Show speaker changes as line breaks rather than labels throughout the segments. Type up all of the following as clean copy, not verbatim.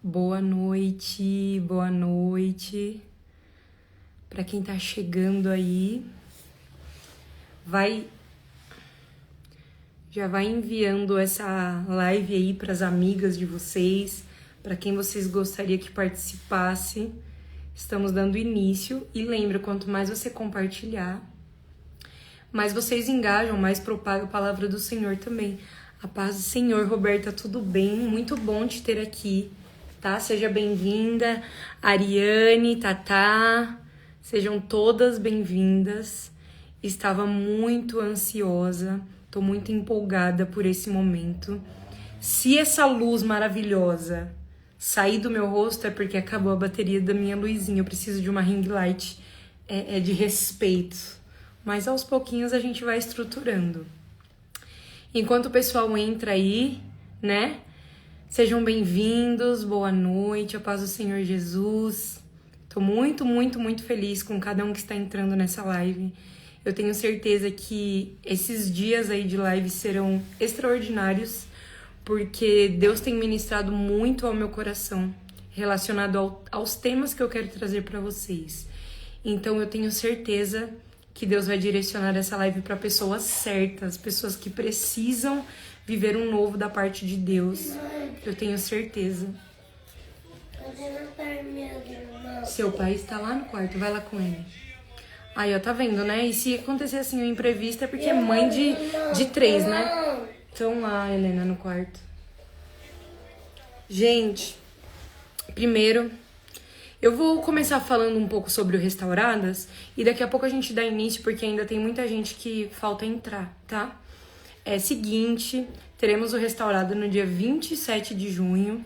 Boa noite, boa noite. Para quem tá chegando aí, já vai enviando essa live aí para as amigas de vocês, para quem vocês gostariam que participasse. Estamos dando início e lembra, quanto mais você compartilhar, mais vocês engajam, mais propaga a palavra do Senhor também. A paz do Senhor. Roberta, tudo bem? Muito bom te ter aqui, tá? Seja bem-vinda. Ariane, Tatá, sejam todas bem-vindas. Estava muito ansiosa, tô muito empolgada por esse momento. Se essa luz maravilhosa sair do meu rosto é porque acabou a bateria da minha luzinha. Eu preciso de uma ring light, é de respeito. Mas aos pouquinhos a gente vai estruturando. Enquanto o pessoal entra aí, né? Sejam bem-vindos, boa noite, a paz do Senhor Jesus. Tô muito, muito, muito feliz com cada um que está entrando nessa live. Eu tenho certeza que esses dias aí de live serão extraordinários, porque Deus tem ministrado muito ao meu coração, relacionado aos temas que eu quero trazer para vocês. Então eu tenho certeza que Deus vai direcionar essa live para pessoas certas, pessoas que precisam viver um novo da parte de Deus. Eu tenho certeza. Seu pai está lá no quarto, vai lá com ele. Aí, ó, tá vendo, né? E se acontecer assim um imprevisto é porque é mãe de 3, né? Então lá, Helena, no quarto. Gente, primeiro, eu vou começar falando um pouco sobre o Restauradas e daqui a pouco a gente dá início, porque ainda tem muita gente que falta entrar, tá? É seguinte, teremos o Restaurada no dia 27 de junho,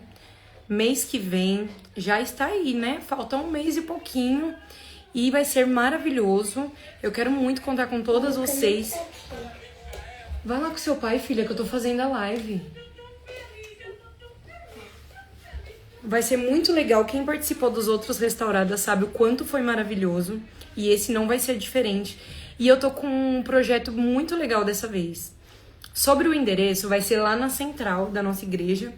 mês que vem, já está aí, né? Falta um mês e pouquinho e vai ser maravilhoso. Eu quero muito contar com todas vocês. Vai lá com seu pai, filha, que eu tô fazendo a live. Vai ser muito legal. Quem participou dos outros Restauradas sabe o quanto foi maravilhoso. E esse não vai ser diferente. E eu tô com um projeto muito legal dessa vez. Sobre o endereço, vai ser lá na central da nossa igreja.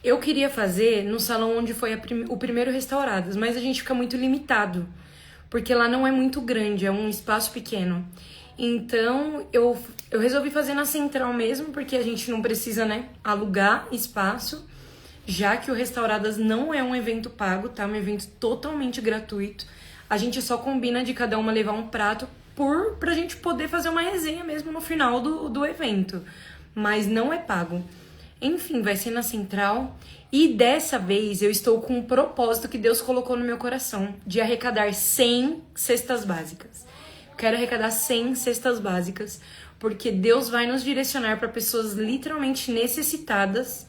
Eu queria fazer no salão onde foi o primeiro Restauradas, mas a gente fica muito limitado. Porque lá não é muito grande, é um espaço pequeno. Então, eu resolvi fazer na central mesmo, porque a gente não precisa, né, alugar espaço. Já que o Restauradas não é um evento pago, tá? É um evento totalmente gratuito. A gente só combina de cada uma levar um prato pra gente poder fazer uma resenha mesmo no final do evento. Mas não é pago. Enfim, vai ser na central. E dessa vez eu estou com um propósito que Deus colocou no meu coração de arrecadar 100 cestas básicas. Eu quero arrecadar 100 cestas básicas, porque Deus vai nos direcionar para pessoas literalmente necessitadas,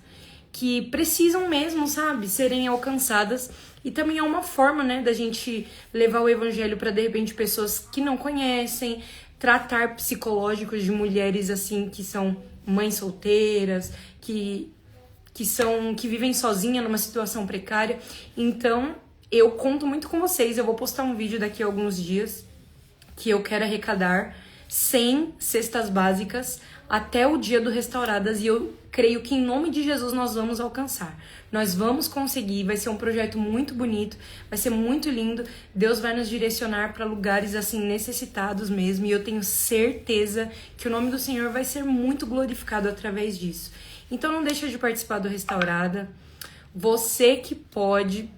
que precisam mesmo, sabe, serem alcançadas. E também é uma forma, né, da gente levar o evangelho para, de repente, pessoas que não conhecem, tratar psicológicos de mulheres, assim, que são mães solteiras, que vivem sozinha numa situação precária. Então, eu conto muito com vocês. Eu vou postar um vídeo daqui a alguns dias que eu quero arrecadar 100 cestas básicas até o dia do Restauradas, e eu creio que em nome de Jesus nós vamos alcançar. Nós vamos conseguir, vai ser um projeto muito bonito, vai ser muito lindo. Deus vai nos direcionar para lugares assim necessitados mesmo, e eu tenho certeza que o nome do Senhor vai ser muito glorificado através disso. Então não deixa de participar do Restaurada. Você que pode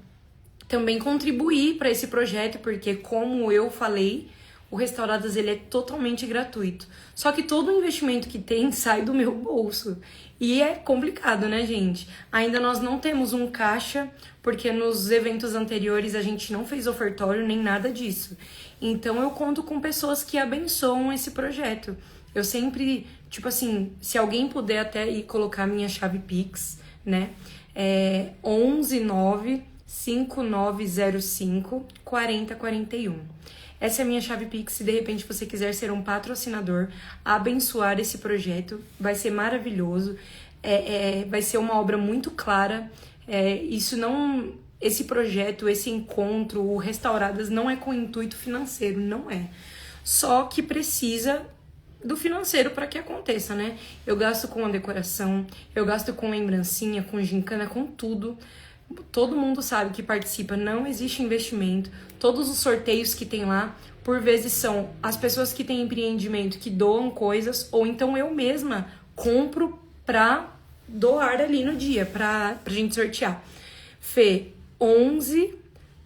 também contribuir para esse projeto, porque como eu falei, o Restauradas ele é totalmente gratuito. Só que todo o investimento que tem sai do meu bolso. E é complicado, né, gente? Ainda nós não temos um caixa, porque nos eventos anteriores a gente não fez ofertório nem nada disso. Então eu conto com pessoas que abençoam esse projeto. Eu sempre, tipo assim, se alguém puder até ir colocar minha chave Pix, né? É 11959054041. Essa é a minha chave Pix. Se de repente você quiser ser um patrocinador, abençoar esse projeto, vai ser maravilhoso. Vai ser uma obra muito clara. Esse projeto, esse encontro, o Restauradas não é com intuito financeiro, não é. Só que precisa do financeiro para que aconteça, né? Eu gasto com a decoração, eu gasto com lembrancinha, com gincana, com tudo. todo mundo sabe que participa, não existe investimento. Todos os sorteios que tem lá, por vezes são as pessoas que têm empreendimento que doam coisas, ou então eu mesma compro pra doar ali no dia, pra gente sortear. Fê, 11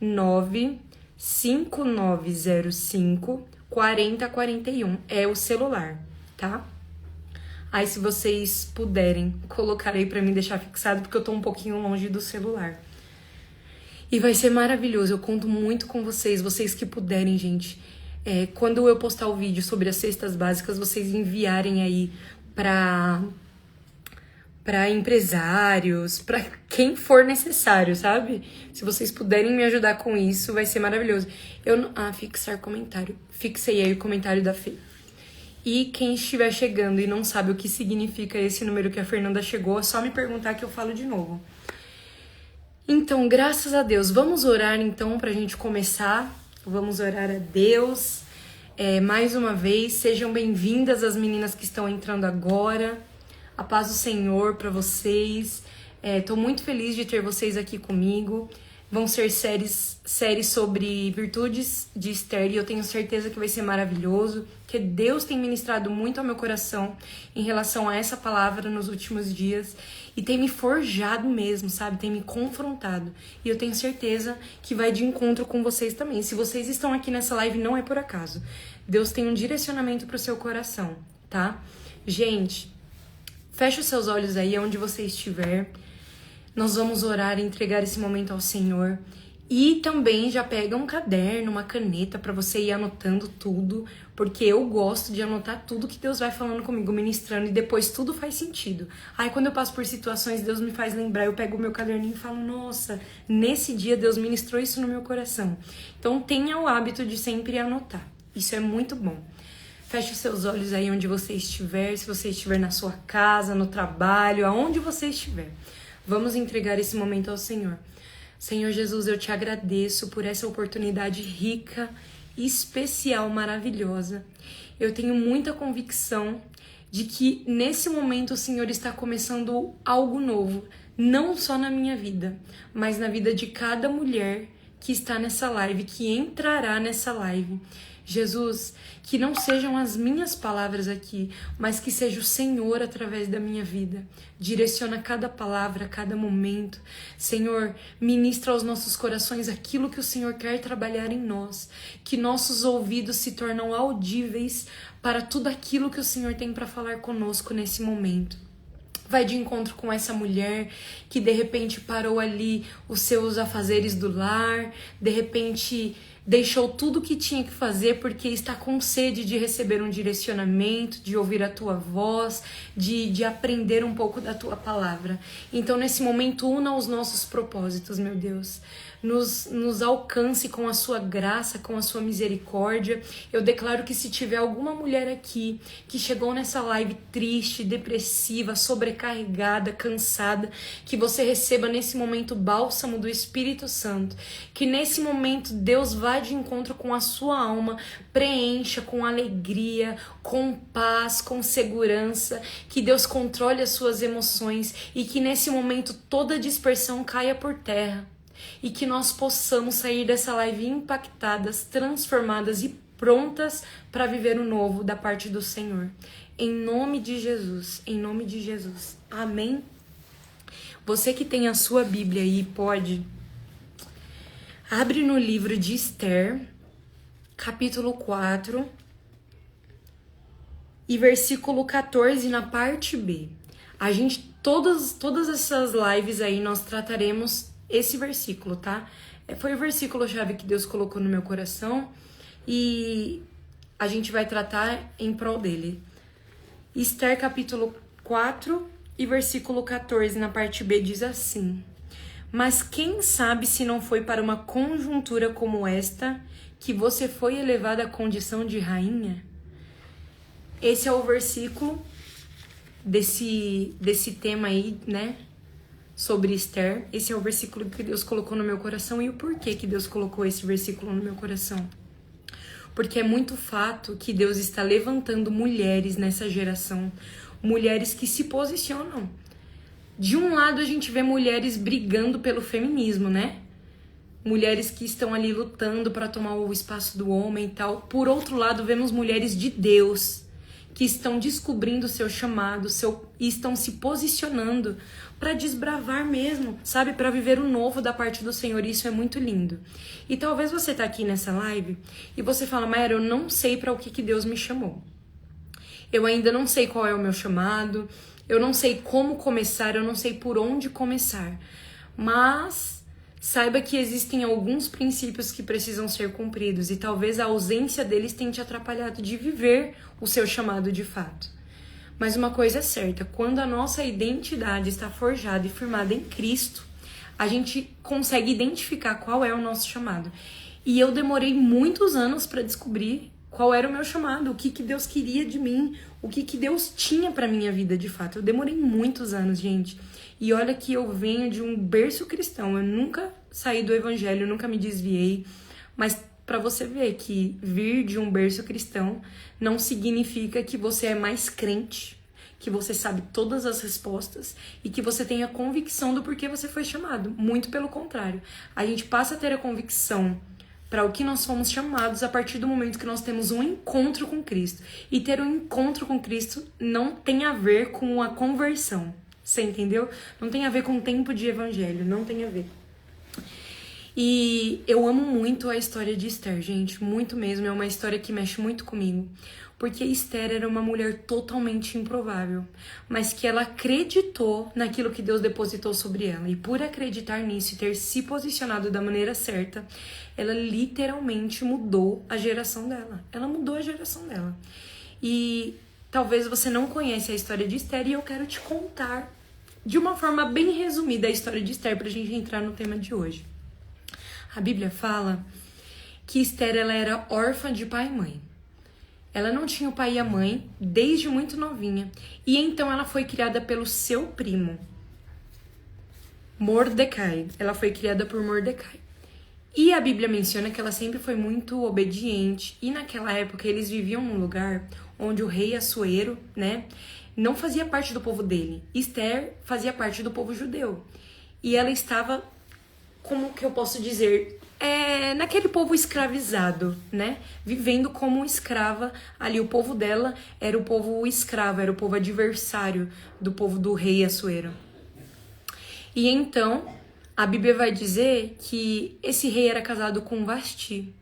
9 5905 4041 é o celular, tá? Aí, se vocês puderem, colocar aí pra mim deixar fixado, porque eu tô um pouquinho longe do celular. E vai ser maravilhoso, eu conto muito com vocês que puderem, gente. Quando eu postar o vídeo sobre as cestas básicas, vocês enviarem aí pra empresários, pra quem for necessário, sabe? Se vocês puderem me ajudar com isso, vai ser maravilhoso. Fixar comentário. Fixei aí o comentário da Fê. E quem estiver chegando e não sabe o que significa esse número que a Fernanda chegou, é só me perguntar que eu falo de novo. Então, graças a Deus. Vamos orar então pra gente começar. Vamos orar a Deus. Mais uma vez, sejam bem-vindas as meninas que estão entrando agora. A paz do Senhor pra vocês. Tô muito feliz de ter vocês aqui comigo. Vão ser séries sobre virtudes de Esther e eu tenho certeza que vai ser maravilhoso, que Deus tem ministrado muito ao meu coração em relação a essa palavra nos últimos dias e tem me forjado mesmo, sabe? Tem me confrontado. E eu tenho certeza que vai de encontro com vocês também. Se vocês estão aqui nessa live, não é por acaso. Deus tem um direcionamento pro seu coração, tá? Gente, fecha os seus olhos aí onde você estiver. Nós vamos orar e entregar esse momento ao Senhor. E também já pega um caderno, uma caneta para você ir anotando tudo, porque eu gosto de anotar tudo que Deus vai falando comigo, ministrando, e depois tudo faz sentido. Aí quando eu passo por situações, Deus me faz lembrar, eu pego o meu caderninho e falo, nossa, nesse dia Deus ministrou isso no meu coração. Então tenha o hábito de sempre anotar. Isso é muito bom. Feche os seus olhos aí onde você estiver, se você estiver na sua casa, no trabalho, aonde você estiver. Vamos entregar esse momento ao Senhor. Senhor Jesus, eu te agradeço por essa oportunidade rica, especial, maravilhosa. Eu tenho muita convicção de que nesse momento o Senhor está começando algo novo, não só na minha vida, mas na vida de cada mulher que está nessa live, que entrará nessa live. Jesus, que não sejam as minhas palavras aqui, mas que seja o Senhor através da minha vida. Direciona cada palavra, cada momento. Senhor, ministra aos nossos corações aquilo que o Senhor quer trabalhar em nós. Que nossos ouvidos se tornam audíveis para tudo aquilo que o Senhor tem para falar conosco nesse momento. Vai de encontro com essa mulher que de repente parou ali os seus afazeres do lar, de repente deixou tudo o que tinha que fazer porque está com sede de receber um direcionamento, de ouvir a tua voz, de aprender um pouco da tua palavra. Então, nesse momento, una os nossos propósitos, meu Deus. Nos alcance com a sua graça, com a sua misericórdia. Eu declaro que se tiver alguma mulher aqui que chegou nessa live triste, depressiva, sobrecarregada, cansada, que você receba nesse momento o bálsamo do Espírito Santo. Que nesse momento Deus vá de encontro com a sua alma, preencha com alegria, com paz, com segurança. Que Deus controle as suas emoções e que nesse momento toda dispersão caia por terra. E que nós possamos sair dessa live impactadas, transformadas e prontas para viver o novo da parte do Senhor. Em nome de Jesus, em nome de Jesus. Amém? Você que tem a sua Bíblia aí, pode... Abre no livro de Esther, capítulo 4, e versículo 14 na parte B. A gente, todas essas lives aí, nós trataremos esse versículo, tá? Foi o versículo-chave que Deus colocou no meu coração e a gente vai tratar em prol dele. Esther, capítulo 4 e versículo 14, na parte B, diz assim: Mas quem sabe se não foi para uma conjuntura como esta que você foi elevada à condição de rainha? Esse é o versículo desse tema aí, né? Sobre Esther. Esse é o versículo que Deus colocou no meu coração. E o porquê que Deus colocou esse versículo no meu coração? Porque é muito fato que Deus está levantando mulheres nessa geração. Mulheres que se posicionam. De um lado a gente vê mulheres brigando pelo feminismo, né? Mulheres que estão ali lutando para tomar o espaço do homem e tal. Por outro lado, vemos mulheres de Deus que estão descobrindo o seu chamado, e estão se posicionando para desbravar mesmo, sabe? Para viver o novo da parte do Senhor. Isso é muito lindo. E talvez você tá aqui nessa live e você fala, Mayara, eu não sei para o que Deus me chamou. Eu ainda não sei qual é o meu chamado, eu não sei como começar, eu não sei por onde começar. Mas saiba que existem alguns princípios que precisam ser cumpridos e talvez a ausência deles tenha te atrapalhado de viver o seu chamado de fato. Mas uma coisa é certa, quando a nossa identidade está forjada e firmada em Cristo, a gente consegue identificar qual é o nosso chamado. E eu demorei muitos anos para descobrir qual era o meu chamado, o que Deus queria de mim, o que Deus tinha para minha vida de fato. Eu demorei muitos anos, gente. E olha que eu venho de um berço cristão, eu nunca saí do evangelho, eu nunca me desviei, mas para você ver que vir de um berço cristão não significa que você é mais crente, que você sabe todas as respostas e que você tenha convicção do porquê você foi chamado. Muito pelo contrário. A gente passa a ter a convicção para o que nós fomos chamados a partir do momento que nós temos um encontro com Cristo. E ter um encontro com Cristo não tem a ver com a conversão. Você entendeu? Não tem a ver com o tempo de evangelho, não tem a ver. E eu amo muito a história de Esther, gente, muito mesmo. É uma história que mexe muito comigo. Porque Esther era uma mulher totalmente improvável, mas que ela acreditou naquilo que Deus depositou sobre ela. E por acreditar nisso e ter se posicionado da maneira certa, ela literalmente mudou a geração dela. Ela mudou a geração dela. E talvez você não conheça a história de Esther e eu quero te contar de uma forma bem resumida a história de Esther pra gente entrar no tema de hoje. A Bíblia fala que Esther ela era órfã de pai e mãe. Ela não tinha o pai e a mãe desde muito novinha. E então ela foi criada pelo seu primo, Mordecai. Ela foi criada por Mordecai. E a Bíblia menciona que ela sempre foi muito obediente. E naquela época eles viviam num lugar onde o rei Assuero, né, não fazia parte do povo dele. Esther fazia parte do povo judeu. E ela estava, como que eu posso dizer, naquele povo escravizado, né? Vivendo como escrava ali. O povo dela era o povo escravo, era o povo adversário do povo do rei Assuero. E então, a Bíblia vai dizer que esse rei era casado com Vasti.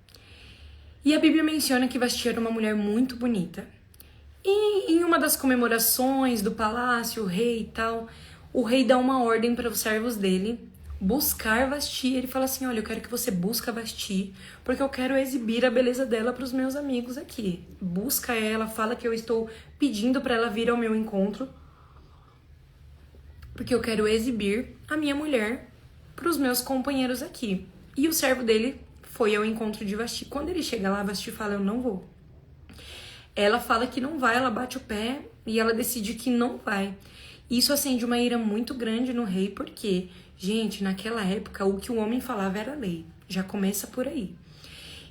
E a Bíblia menciona que Vasti era uma mulher muito bonita. E em uma das comemorações do palácio, o rei e tal, o rei dá uma ordem para os servos dele buscar Vasti. Ele fala assim, olha, eu quero que você busque Vasti, porque eu quero exibir a beleza dela para os meus amigos aqui. Busca ela, fala que eu estou pedindo para ela vir ao meu encontro, porque eu quero exibir a minha mulher para os meus companheiros aqui. E o servo dele foi ao encontro de Vasti. Quando ele chega lá, Vasti fala, eu não vou. Ela fala que não vai, ela bate o pé e ela decide que não vai. Isso acende uma ira muito grande no rei, porque, gente, naquela época o que o homem falava era lei. Já começa por aí.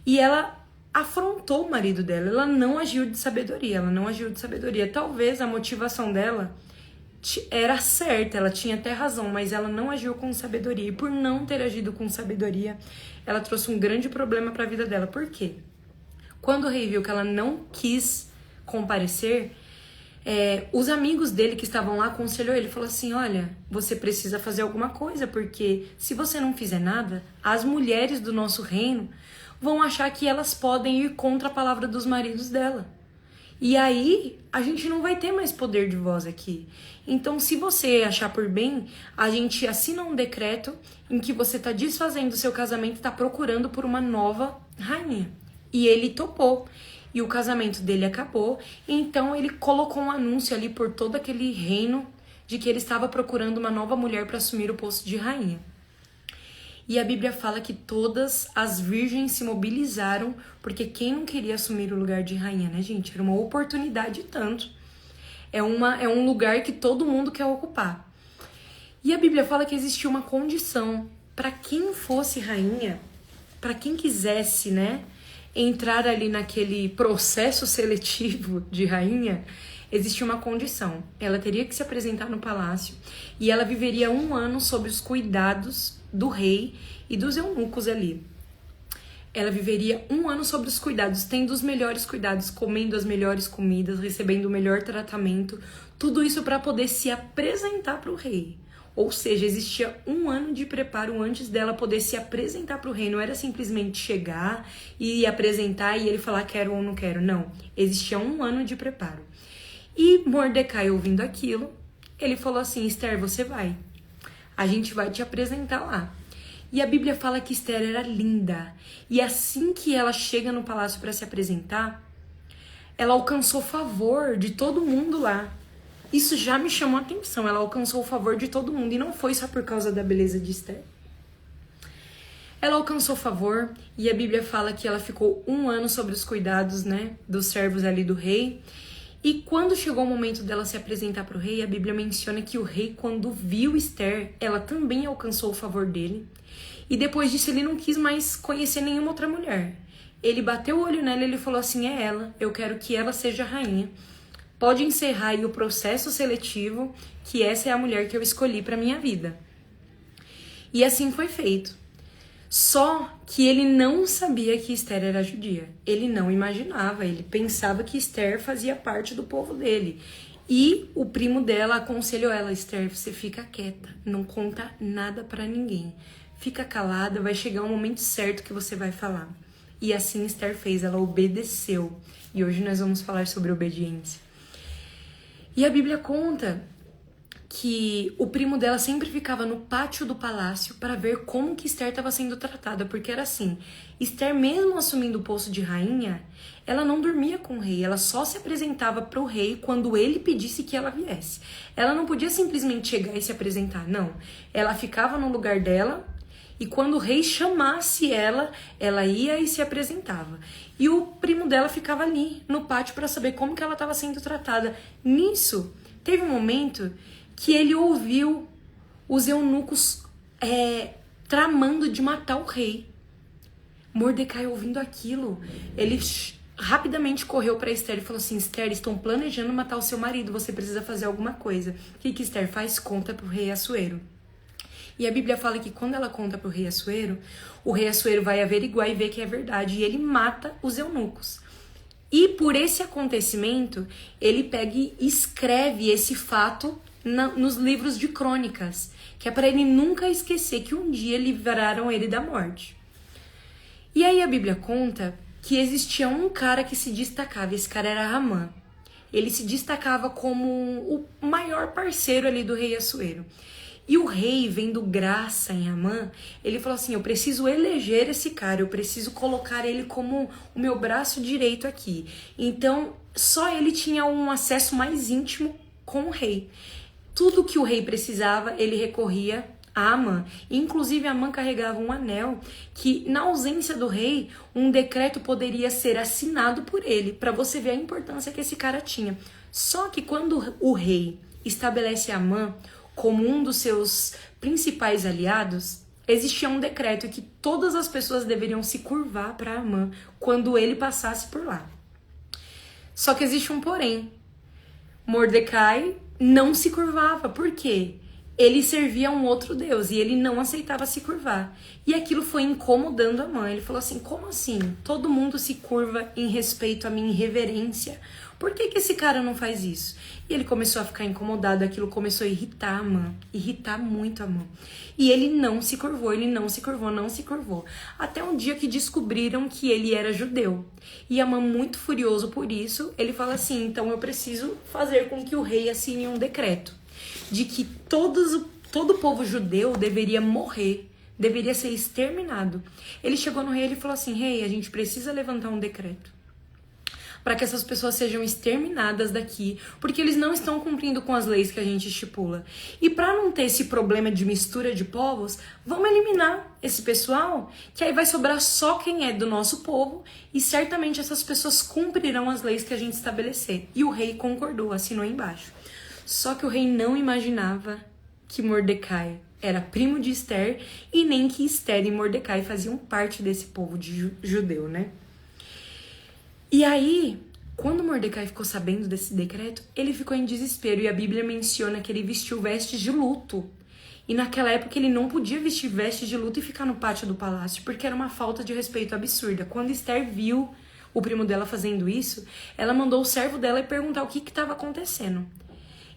E ela afrontou o marido dela, ela não agiu de sabedoria, Talvez a motivação dela era certa, ela tinha até razão, mas ela não agiu com sabedoria. E por não ter agido com sabedoria, ela trouxe um grande problema para a vida dela. Por quê? Quando o rei viu que ela não quis comparecer, os amigos dele que estavam lá aconselhou ele, falou assim, olha, você precisa fazer alguma coisa, porque se você não fizer nada, as mulheres do nosso reino vão achar que elas podem ir contra a palavra dos maridos dela. E aí, a gente não vai ter mais poder de voz aqui. Então, se você achar por bem, a gente assina um decreto em que você está desfazendo o seu casamento e está procurando por uma nova rainha. E ele topou. E o casamento dele acabou. Então, ele colocou um anúncio ali por todo aquele reino de que ele estava procurando uma nova mulher para assumir o posto de rainha. E a Bíblia fala que todas as virgens se mobilizaram, porque quem não queria assumir o lugar de rainha, né, gente? Era uma oportunidade tanto. É um lugar que todo mundo quer ocupar. E a Bíblia fala que existia uma condição para quem fosse rainha, para quem quisesse, né, entrar ali naquele processo seletivo de rainha, existia uma condição. Ela teria que se apresentar no palácio e ela viveria 1 ano sob os cuidados do rei e dos eunucos ali. Ela viveria 1 ano sob os cuidados, tendo os melhores cuidados, comendo as melhores comidas, recebendo o melhor tratamento, tudo isso para poder se apresentar para o rei. Ou seja, existia 1 ano de preparo antes dela poder se apresentar para o rei. Não era simplesmente chegar e apresentar e ele falar quero ou não quero. Não, existia 1 ano de preparo. E Mordecai, ouvindo aquilo, ele falou assim, Esther, você vai. A gente vai te apresentar lá. E a Bíblia fala que Esther era linda. E assim que ela chega no palácio para se apresentar, ela alcançou favor de todo mundo lá. Isso já me chamou a atenção. Ela alcançou o favor de todo mundo. E não foi só por causa da beleza de Esther. Ela alcançou favor. E a Bíblia fala que ela ficou 1 ano sob os cuidados, né, dos servos ali do rei. E quando chegou o momento dela se apresentar para o rei, a Bíblia menciona que o rei, quando viu Esther, ela também alcançou o favor dele. E depois disso ele não quis mais conhecer nenhuma outra mulher. Ele bateu o olho nela e ele falou assim, é ela, eu quero que ela seja rainha. Pode encerrar aí o processo seletivo, que essa é a mulher que eu escolhi para minha vida. E assim foi feito. Só que ele não sabia que Esther era judia. Ele não imaginava, ele pensava que Esther fazia parte do povo dele. E o primo dela aconselhou ela, Esther, você fica quieta, não conta nada pra ninguém. Fica calada, vai chegar o momento certo que você vai falar. E assim Esther fez, ela obedeceu. E hoje nós vamos falar sobre obediência. E a Bíblia conta que o primo dela sempre ficava no pátio do palácio para ver como que Esther estava sendo tratada, porque era assim, Esther mesmo assumindo o posto de rainha, ela não dormia com o rei, ela só se apresentava para o rei quando ele pedisse que ela viesse. Ela não podia simplesmente chegar e se apresentar, não. Ela ficava no lugar dela e quando o rei chamasse ela, ela ia e se apresentava. E o primo dela ficava ali no pátio para saber como que ela estava sendo tratada. Nisso, teve um momento que ele ouviu os eunucos tramando de matar o rei. Mordecai, ouvindo aquilo, ele rapidamente correu para Esther e falou assim, Esther, estão planejando matar o seu marido, você precisa fazer alguma coisa. O que Esther faz? Conta pro rei Assuero. E a Bíblia fala que quando ela conta pro rei Assuero, o rei Assuero vai averiguar e ver que é verdade, e ele mata os eunucos. E por esse acontecimento, ele pega e escreve esse fato nos livros de crônicas, que é para ele nunca esquecer que um dia livraram ele da morte. E aí a Bíblia conta que existia um cara que se destacava, esse cara era Amã. Ele se destacava como o maior parceiro ali do rei Assuero. E o rei, vendo graça em Amã, ele falou assim, eu preciso eleger esse cara, eu preciso colocar ele como o meu braço direito aqui. Então, só ele tinha um acesso mais íntimo com o rei. Tudo que o rei precisava, ele recorria a Amã. Inclusive, Amã carregava um anel que, na ausência do rei, um decreto poderia ser assinado por ele, para você ver a importância que esse cara tinha. Só que quando o rei estabelece Amã como um dos seus principais aliados, existia um decreto que todas as pessoas deveriam se curvar para Amã quando ele passasse por lá. Só que existe um porém. Mordecai não se curvava. Por quê? Ele servia a um outro Deus e ele não aceitava se curvar. E aquilo foi incomodando Amã. Ele falou assim, como assim? Todo mundo se curva em respeito à minha irreverência. Por que esse cara não faz isso? E ele começou a ficar incomodado, aquilo começou a irritar Amã, irritar muito Amã. E ele não se curvou, ele não se curvou, não se curvou. Até um dia que descobriram que ele era judeu. E Amã, muito furioso por isso, ele fala assim, então eu preciso fazer com que o rei assine um decreto de que todo o povo judeu deveria morrer, deveria ser exterminado. Ele chegou no rei e falou assim, rei, a gente precisa levantar um decreto para que essas pessoas sejam exterminadas daqui, porque eles não estão cumprindo com as leis que a gente estipula. E para não ter esse problema de mistura de povos, vamos eliminar esse pessoal, que aí vai sobrar só quem é do nosso povo, e certamente essas pessoas cumprirão as leis que a gente estabelecer. E o rei concordou, assinou embaixo. Só que o rei não imaginava que Mordecai era primo de Esther, e nem que Esther e Mordecai faziam parte desse povo de judeu, né? E aí, Quando Mordecai ficou sabendo desse decreto, ele ficou em desespero e a Bíblia menciona que ele vestiu vestes de luto. E naquela época ele não podia vestir vestes de luto e ficar no pátio do palácio, porque era uma falta de respeito absurda. Quando Esther viu o primo dela fazendo isso, ela mandou o servo dela perguntar o que estava acontecendo.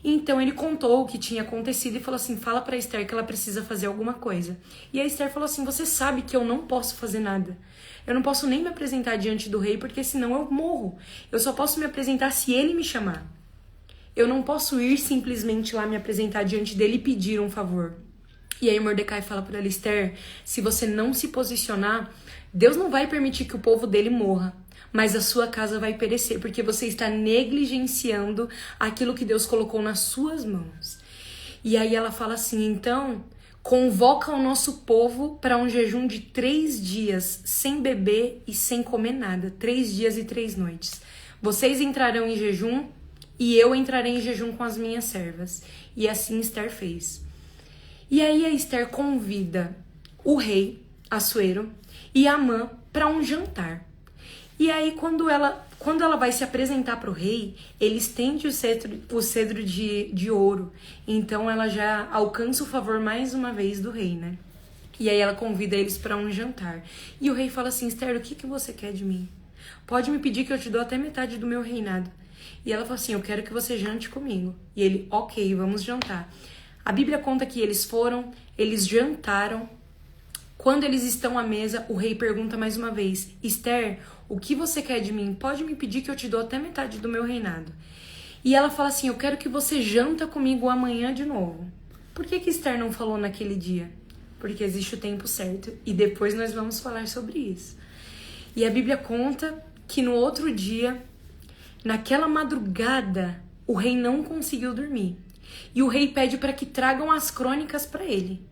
Então ele contou o que tinha acontecido e falou assim, fala pra Esther que ela precisa fazer alguma coisa. E a Esther falou assim, você sabe que eu não posso fazer nada. Eu não posso nem me apresentar diante do rei, porque senão eu morro. Eu só posso me apresentar se ele me chamar. Eu não posso ir simplesmente lá me apresentar diante dele e pedir um favor. E aí Mordecai fala para ela, Esther, se você não se posicionar, Deus não vai permitir que o povo dele morra, mas a sua casa vai perecer, porque você está negligenciando aquilo que Deus colocou nas suas mãos. E aí ela fala assim, então, convoca o nosso povo para um jejum de 3 dias, sem beber e sem comer nada, 3 dias e 3 noites. Vocês entrarão em jejum e eu entrarei em jejum com as minhas servas. E assim Esther fez. E aí a Esther convida o rei, Assuero, e Amã para um jantar. E aí quando ela vai se apresentar para o rei, ele estende o cedro de ouro. Então ela já alcança o favor mais uma vez do rei, né? E aí ela convida eles para um jantar. E o rei fala assim, Esther, o que você quer de mim? Pode me pedir que eu te dou até metade do meu reinado. E ela fala assim, eu quero que você jante comigo. E ele, ok, vamos jantar. A Bíblia conta que eles jantaram. Quando eles estão à mesa, o rei pergunta mais uma vez, Esther, o que você quer de mim? Pode me pedir que eu te dou até metade do meu reinado. E ela fala assim, eu quero que você janta comigo amanhã de novo. Por que Esther não falou naquele dia? Porque existe o tempo certo e depois nós vamos falar sobre isso. E a Bíblia conta que no outro dia, naquela madrugada, o rei não conseguiu dormir. E o rei pede para que tragam as crônicas para ele.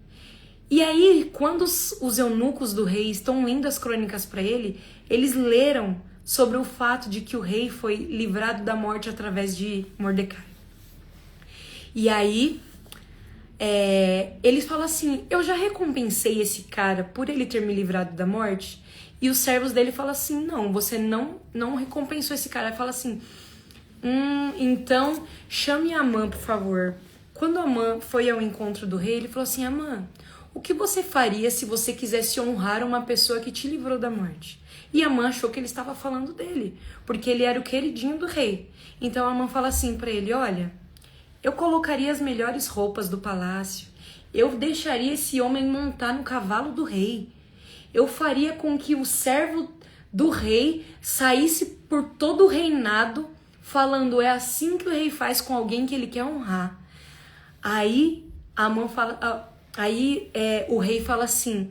E aí, quando os eunucos do rei estão lendo as crônicas para ele, eles leram sobre o fato de que o rei foi livrado da morte através de Mordecai. E aí, eles falam assim, eu já recompensei esse cara por ele ter me livrado da morte? E os servos dele falam assim, não, você não recompensou esse cara. Ele fala assim, então chame Amã, por favor. Quando Amã foi ao encontro do rei, ele falou assim, Amã, o que você faria se você quisesse honrar uma pessoa que te livrou da morte? E Amã achou que ele estava falando dele, porque ele era o queridinho do rei. Então Amã fala assim para ele, olha, eu colocaria as melhores roupas do palácio, eu deixaria esse homem montar no cavalo do rei, eu faria com que o servo do rei saísse por todo o reinado falando, é assim que o rei faz com alguém que ele quer honrar. Aí Amã fala... o rei fala assim,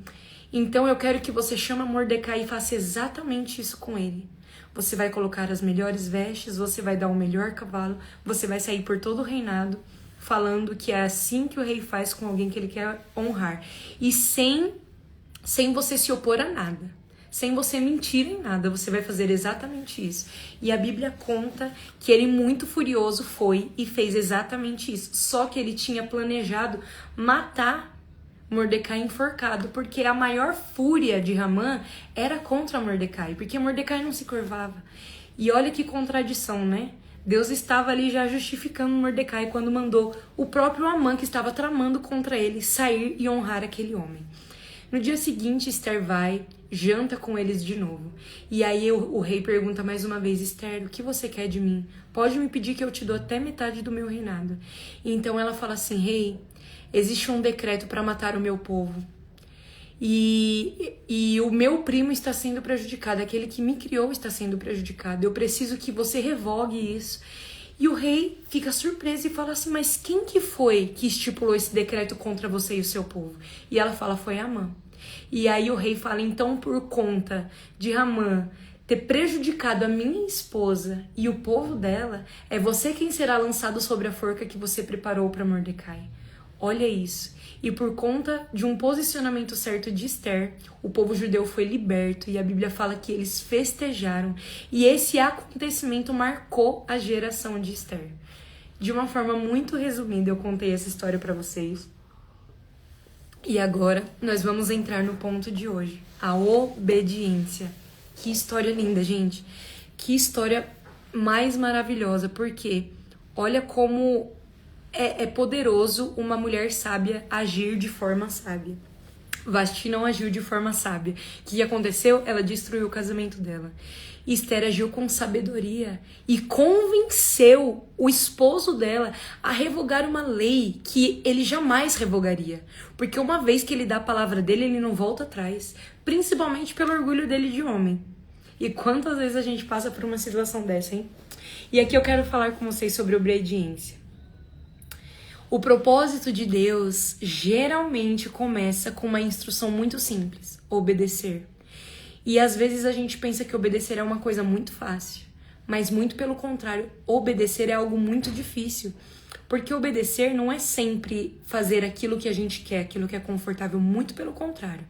então eu quero que você chame Mordecai e faça exatamente isso com ele. Você vai colocar as melhores vestes, você vai dar o melhor cavalo, você vai sair por todo o reinado falando que é assim que o rei faz com alguém que ele quer honrar. E sem você se opor a nada, sem você mentir em nada, você vai fazer exatamente isso. E a Bíblia conta que ele, muito furioso, foi e fez exatamente isso. Só que ele tinha planejado matar Mordecai enforcado, porque a maior fúria de Amã era contra Mordecai, porque Mordecai não se curvava. E olha que contradição, né? Deus estava ali já justificando Mordecai quando mandou o próprio Amã, que estava tramando contra ele, sair e honrar aquele homem. No dia seguinte, Esther vai, janta com eles de novo. E aí o rei pergunta mais uma vez, Esther, o que você quer de mim? Pode me pedir que eu te dou até metade do meu reinado. E então ela fala assim, rei, existe um decreto para matar o meu povo. E o meu primo está sendo prejudicado, aquele que me criou está sendo prejudicado. Eu preciso que você revogue isso. E o rei fica surpreso e fala assim, mas quem que foi que estipulou esse decreto contra você e o seu povo? E ela fala, foi Amã. E aí o rei fala, então por conta de Amã ter prejudicado a minha esposa e o povo dela, é você quem será lançado sobre a forca que você preparou para Mordecai. Olha isso. E por conta de um posicionamento certo de Esther, o povo judeu foi liberto e a Bíblia fala que eles festejaram. E esse acontecimento marcou a geração de Esther. De uma forma muito resumida, eu contei essa história para vocês. E agora nós vamos entrar no ponto de hoje, a obediência. Que história linda, gente. Que história mais maravilhosa, porque olha como é poderoso uma mulher sábia agir de forma sábia. Vasti não agiu de forma sábia. O que aconteceu? Ela destruiu o casamento dela. Esther agiu com sabedoria e convenceu o esposo dela a revogar uma lei que ele jamais revogaria. Porque uma vez que ele dá a palavra dele, ele não volta atrás. Principalmente pelo orgulho dele de homem. E quantas vezes a gente passa por uma situação dessa, hein? E aqui eu quero falar com vocês sobre obediência. O propósito de Deus geralmente começa com uma instrução muito simples: obedecer. E às vezes a gente pensa que obedecer é uma coisa muito fácil, mas muito pelo contrário, obedecer é algo muito difícil. Porque obedecer não é sempre fazer aquilo que a gente quer, aquilo que é confortável, muito pelo contrário.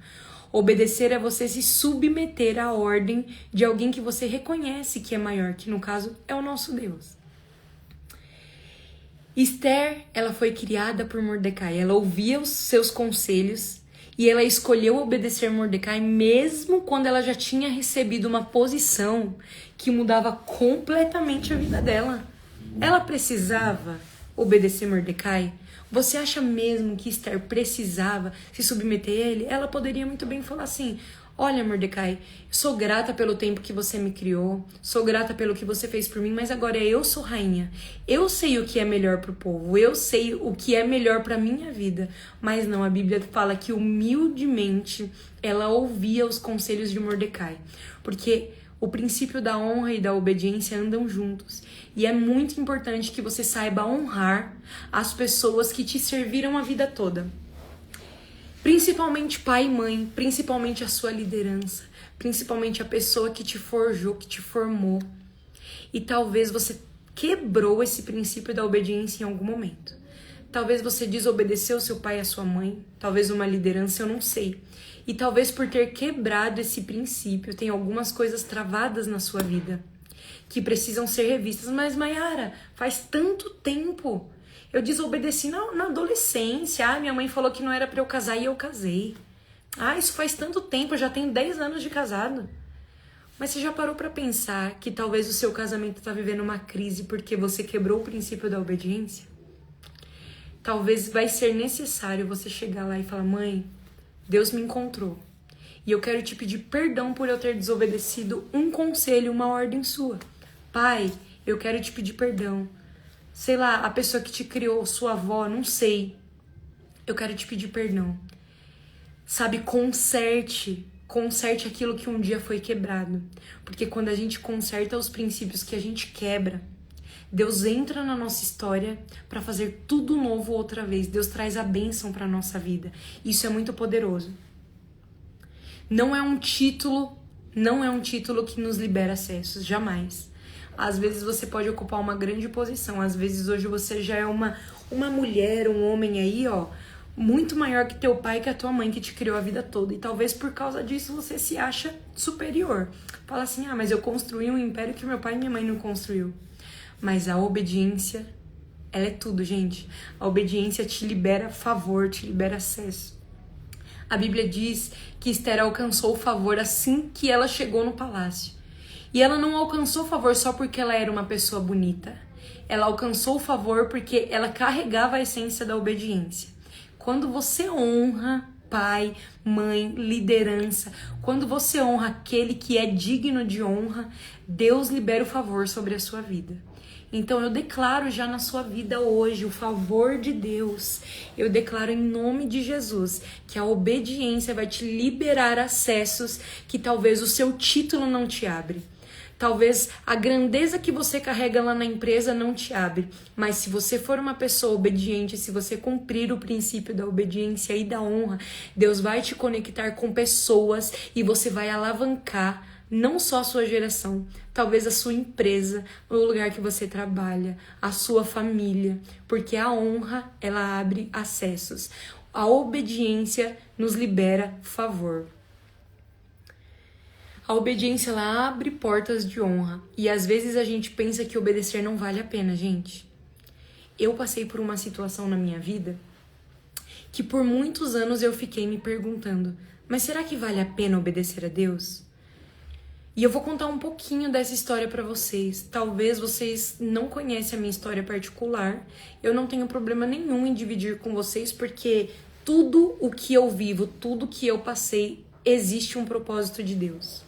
Obedecer é você se submeter à ordem de alguém que você reconhece que é maior, que no caso é o nosso Deus. Esther, ela foi criada por Mordecai, ela ouvia os seus conselhos e ela escolheu obedecer Mordecai mesmo quando ela já tinha recebido uma posição que mudava completamente a vida dela. Ela precisava obedecer Mordecai? Você acha mesmo que Esther precisava se submeter a ele? Ela poderia muito bem falar assim: olha, Mordecai, sou grata pelo tempo que você me criou, sou grata pelo que você fez por mim, mas agora eu sou rainha. Eu sei o que é melhor pro povo, eu sei o que é melhor pra minha vida. Mas não, a Bíblia fala que humildemente ela ouvia os conselhos de Mordecai. Porque o princípio da honra e da obediência andam juntos. E é muito importante que você saiba honrar as pessoas que te serviram a vida toda. Principalmente pai e mãe, principalmente a sua liderança, principalmente a pessoa que te forjou, que te formou. E talvez você quebrou esse princípio da obediência em algum momento. Talvez você desobedeceu seu pai e a sua mãe, talvez uma liderança, eu não sei. E talvez por ter quebrado esse princípio, tem algumas coisas travadas na sua vida que precisam ser revistas. Mas, Mayara, faz tanto tempo. Eu desobedeci na adolescência. Minha mãe falou que não era pra eu casar e eu casei. Isso faz tanto tempo, eu já tenho 10 anos de casado. Mas você já parou pra pensar que talvez o seu casamento tá vivendo uma crise porque você quebrou o princípio da obediência? Talvez vai ser necessário você chegar lá e falar: mãe, Deus me encontrou. E eu quero te pedir perdão por eu ter desobedecido um conselho, uma ordem sua. Pai, eu quero te pedir perdão. Sei lá, a pessoa que te criou, sua avó, não sei. Eu quero te pedir perdão. Sabe, conserte aquilo que um dia foi quebrado. Porque quando a gente conserta os princípios que a gente quebra, Deus entra na nossa história para fazer tudo novo outra vez. Deus traz a bênção para nossa vida. Isso é muito poderoso. Não é um título que nos libera acessos, jamais. Às vezes você pode ocupar uma grande posição, às vezes hoje você já é uma mulher, um homem aí, muito maior que teu pai, que a tua mãe, que te criou a vida toda. E talvez por causa disso você se acha superior. Fala assim: mas eu construí um império que meu pai e minha mãe não construiu. Mas a obediência, ela é tudo, gente. A obediência te libera favor, te libera acesso. A Bíblia diz que Esther alcançou o favor assim que ela chegou no palácio. E ela não alcançou o favor só porque ela era uma pessoa bonita. Ela alcançou o favor porque ela carregava a essência da obediência. Quando você honra pai, mãe, liderança, quando você honra aquele que é digno de honra, Deus libera o favor sobre a sua vida. Então eu declaro já na sua vida hoje o favor de Deus. Eu declaro em nome de Jesus que a obediência vai te liberar acessos que talvez o seu título não te abre. Talvez a grandeza que você carrega lá na empresa não te abre, mas se você for uma pessoa obediente, se você cumprir o princípio da obediência e da honra, Deus vai te conectar com pessoas e você vai alavancar não só a sua geração, talvez a sua empresa, o lugar que você trabalha, a sua família, porque a honra, ela abre acessos. A obediência nos libera favor. A obediência, ela abre portas de honra. E às vezes a gente pensa que obedecer não vale a pena, gente. Eu passei por uma situação na minha vida que por muitos anos eu fiquei me perguntando: mas será que vale a pena obedecer a Deus? E eu vou contar um pouquinho dessa história pra vocês. Talvez vocês não conhecem a minha história particular. Eu não tenho problema nenhum em dividir com vocês, porque tudo o que eu vivo, tudo que eu passei, existe um propósito de Deus.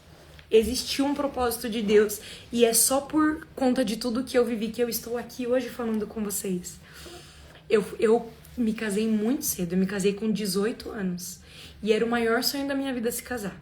Existiu um propósito de Deus e é só por conta de tudo que eu vivi que eu estou aqui hoje falando com vocês. Eu me casei muito cedo, eu me casei com 18 anos e era o maior sonho da minha vida se casar.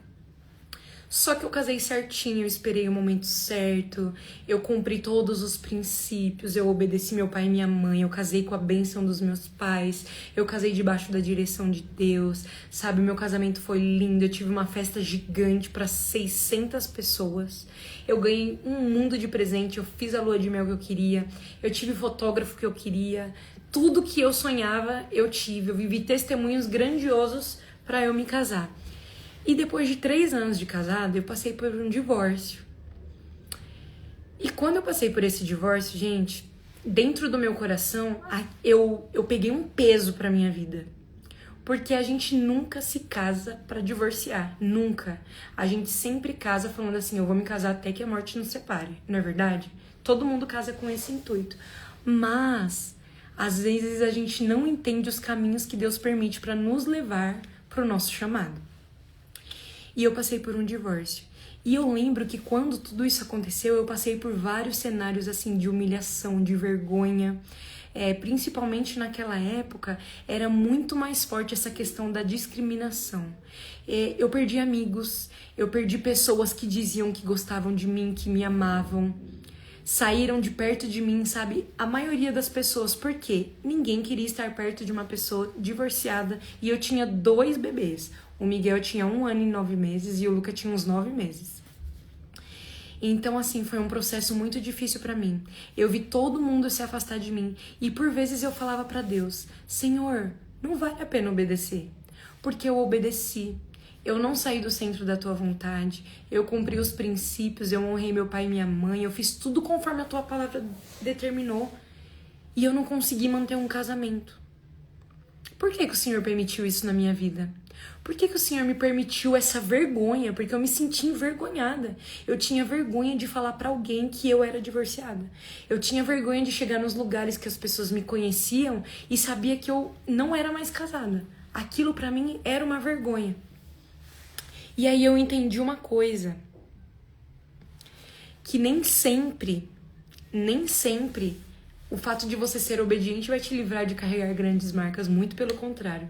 Só que eu casei certinho, eu esperei o momento certo, eu cumpri todos os princípios, eu obedeci meu pai e minha mãe, eu casei com a bênção dos meus pais, eu casei debaixo da direção de Deus, sabe? Meu casamento foi lindo, eu tive uma festa gigante para 600 pessoas, eu ganhei um mundo de presente, eu fiz a lua de mel que eu queria, eu tive fotógrafo que eu queria, tudo que eu sonhava eu tive, eu vivi testemunhos grandiosos para eu me casar. E depois de 3 anos de casado, eu passei por um divórcio. E quando eu passei por esse divórcio, gente, dentro do meu coração, eu peguei um peso pra minha vida. Porque a gente nunca se casa pra divorciar. Nunca. A gente sempre casa falando assim, eu vou me casar até que a morte nos separe. Não é verdade? Todo mundo casa com esse intuito. Mas, às vezes, a gente não entende os caminhos que Deus permite pra nos levar pro nosso chamado. E eu passei por um divórcio. E eu lembro que quando tudo isso aconteceu, eu passei por vários cenários assim de humilhação, de vergonha. Principalmente naquela época, era muito mais forte essa questão da discriminação. Eu perdi amigos, eu perdi pessoas que diziam que gostavam de mim, que me amavam. Saíram de perto de mim, sabe? A maioria das pessoas. Por quê? Ninguém queria estar perto de uma pessoa divorciada. E eu tinha 2 bebês. O Miguel tinha 1 ano e 9 meses e o Luca tinha uns 9 meses. Então, assim, foi um processo muito difícil pra mim. Eu vi todo mundo se afastar de mim. E por vezes eu falava pra Deus, Senhor, não vale a pena obedecer. Porque eu obedeci. Eu não saí do centro da tua vontade. Eu cumpri os princípios, eu honrei meu pai e minha mãe. Eu fiz tudo conforme a tua palavra determinou. E eu não consegui manter um casamento. Por que o Senhor permitiu isso na minha vida? Por que o Senhor me permitiu essa vergonha? Porque eu me senti envergonhada. Eu tinha vergonha de falar pra alguém que eu era divorciada. Eu tinha vergonha de chegar nos lugares que as pessoas me conheciam e sabia que eu não era mais casada. Aquilo pra mim era uma vergonha. E aí eu entendi uma coisa. Que nem sempre o fato de você ser obediente vai te livrar de carregar grandes marcas. Muito pelo contrário.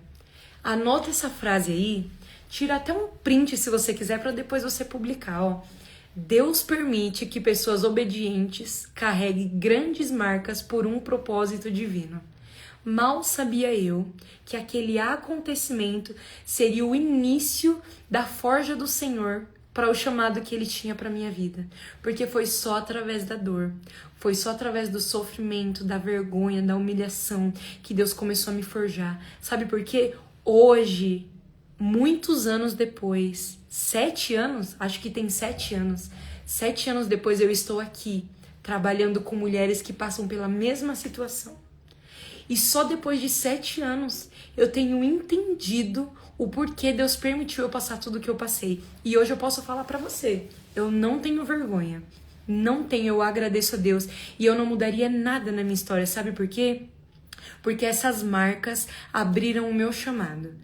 Anota essa frase aí, tira até um print se você quiser para depois você publicar, ó. Deus permite que pessoas obedientes carreguem grandes marcas por um propósito divino. Mal sabia eu que aquele acontecimento seria o início da forja do Senhor para o chamado que Ele tinha para minha vida. Porque foi só através da dor, foi só através do sofrimento, da vergonha, da humilhação que Deus começou a me forjar. Sabe por quê? Hoje, muitos anos depois, 7 anos, acho que tem 7 anos, 7 anos depois eu estou aqui, trabalhando com mulheres que passam pela mesma situação. E só depois de 7 anos eu tenho entendido o porquê Deus permitiu eu passar tudo o que eu passei. E hoje eu posso falar pra você, eu não tenho vergonha, não tenho, eu agradeço a Deus. E eu não mudaria nada na minha história, sabe por quê? Porque essas marcas abriram o meu chamado.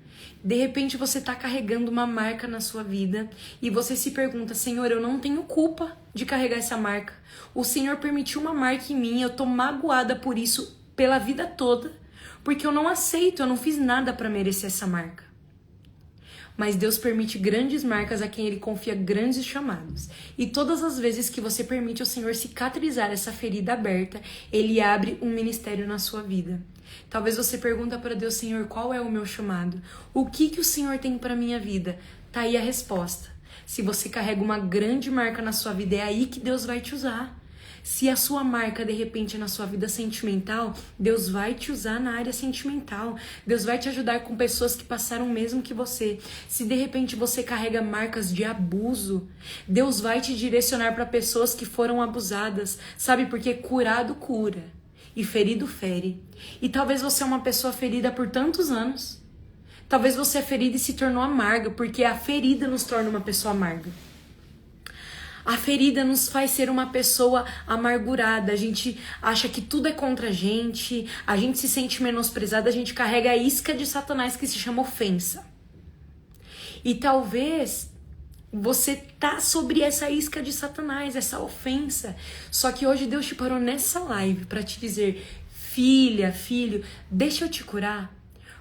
De repente você está carregando uma marca na sua vida e você se pergunta, Senhor, eu não tenho culpa de carregar essa marca. O Senhor permitiu uma marca em mim, eu tô magoada por isso pela vida toda, porque eu não aceito, eu não fiz nada para merecer essa marca. Mas Deus permite grandes marcas a quem Ele confia grandes chamados. E todas as vezes que você permite ao Senhor cicatrizar essa ferida aberta, Ele abre um ministério na sua vida. Talvez você pergunta para Deus, Senhor, qual é o meu chamado? O que o Senhor tem para minha vida? Tá aí a resposta. Se você carrega uma grande marca na sua vida, é aí que Deus vai te usar. Se a sua marca, de repente, é na sua vida sentimental, Deus vai te usar na área sentimental. Deus vai te ajudar com pessoas que passaram o mesmo que você. Se, de repente, você carrega marcas de abuso, Deus vai te direcionar para pessoas que foram abusadas. Sabe, porque curado cura e ferido fere. E talvez você é uma pessoa ferida por tantos anos. Talvez você é ferida e se tornou amarga, porque a ferida nos torna uma pessoa amarga. A ferida nos faz ser uma pessoa amargurada, a gente acha que tudo é contra a gente se sente menosprezada, a gente carrega a isca de Satanás que se chama ofensa. E talvez você tá sobre essa isca de Satanás, essa ofensa. Só que hoje Deus te parou nessa live para te dizer: filha, filho, deixa eu te curar.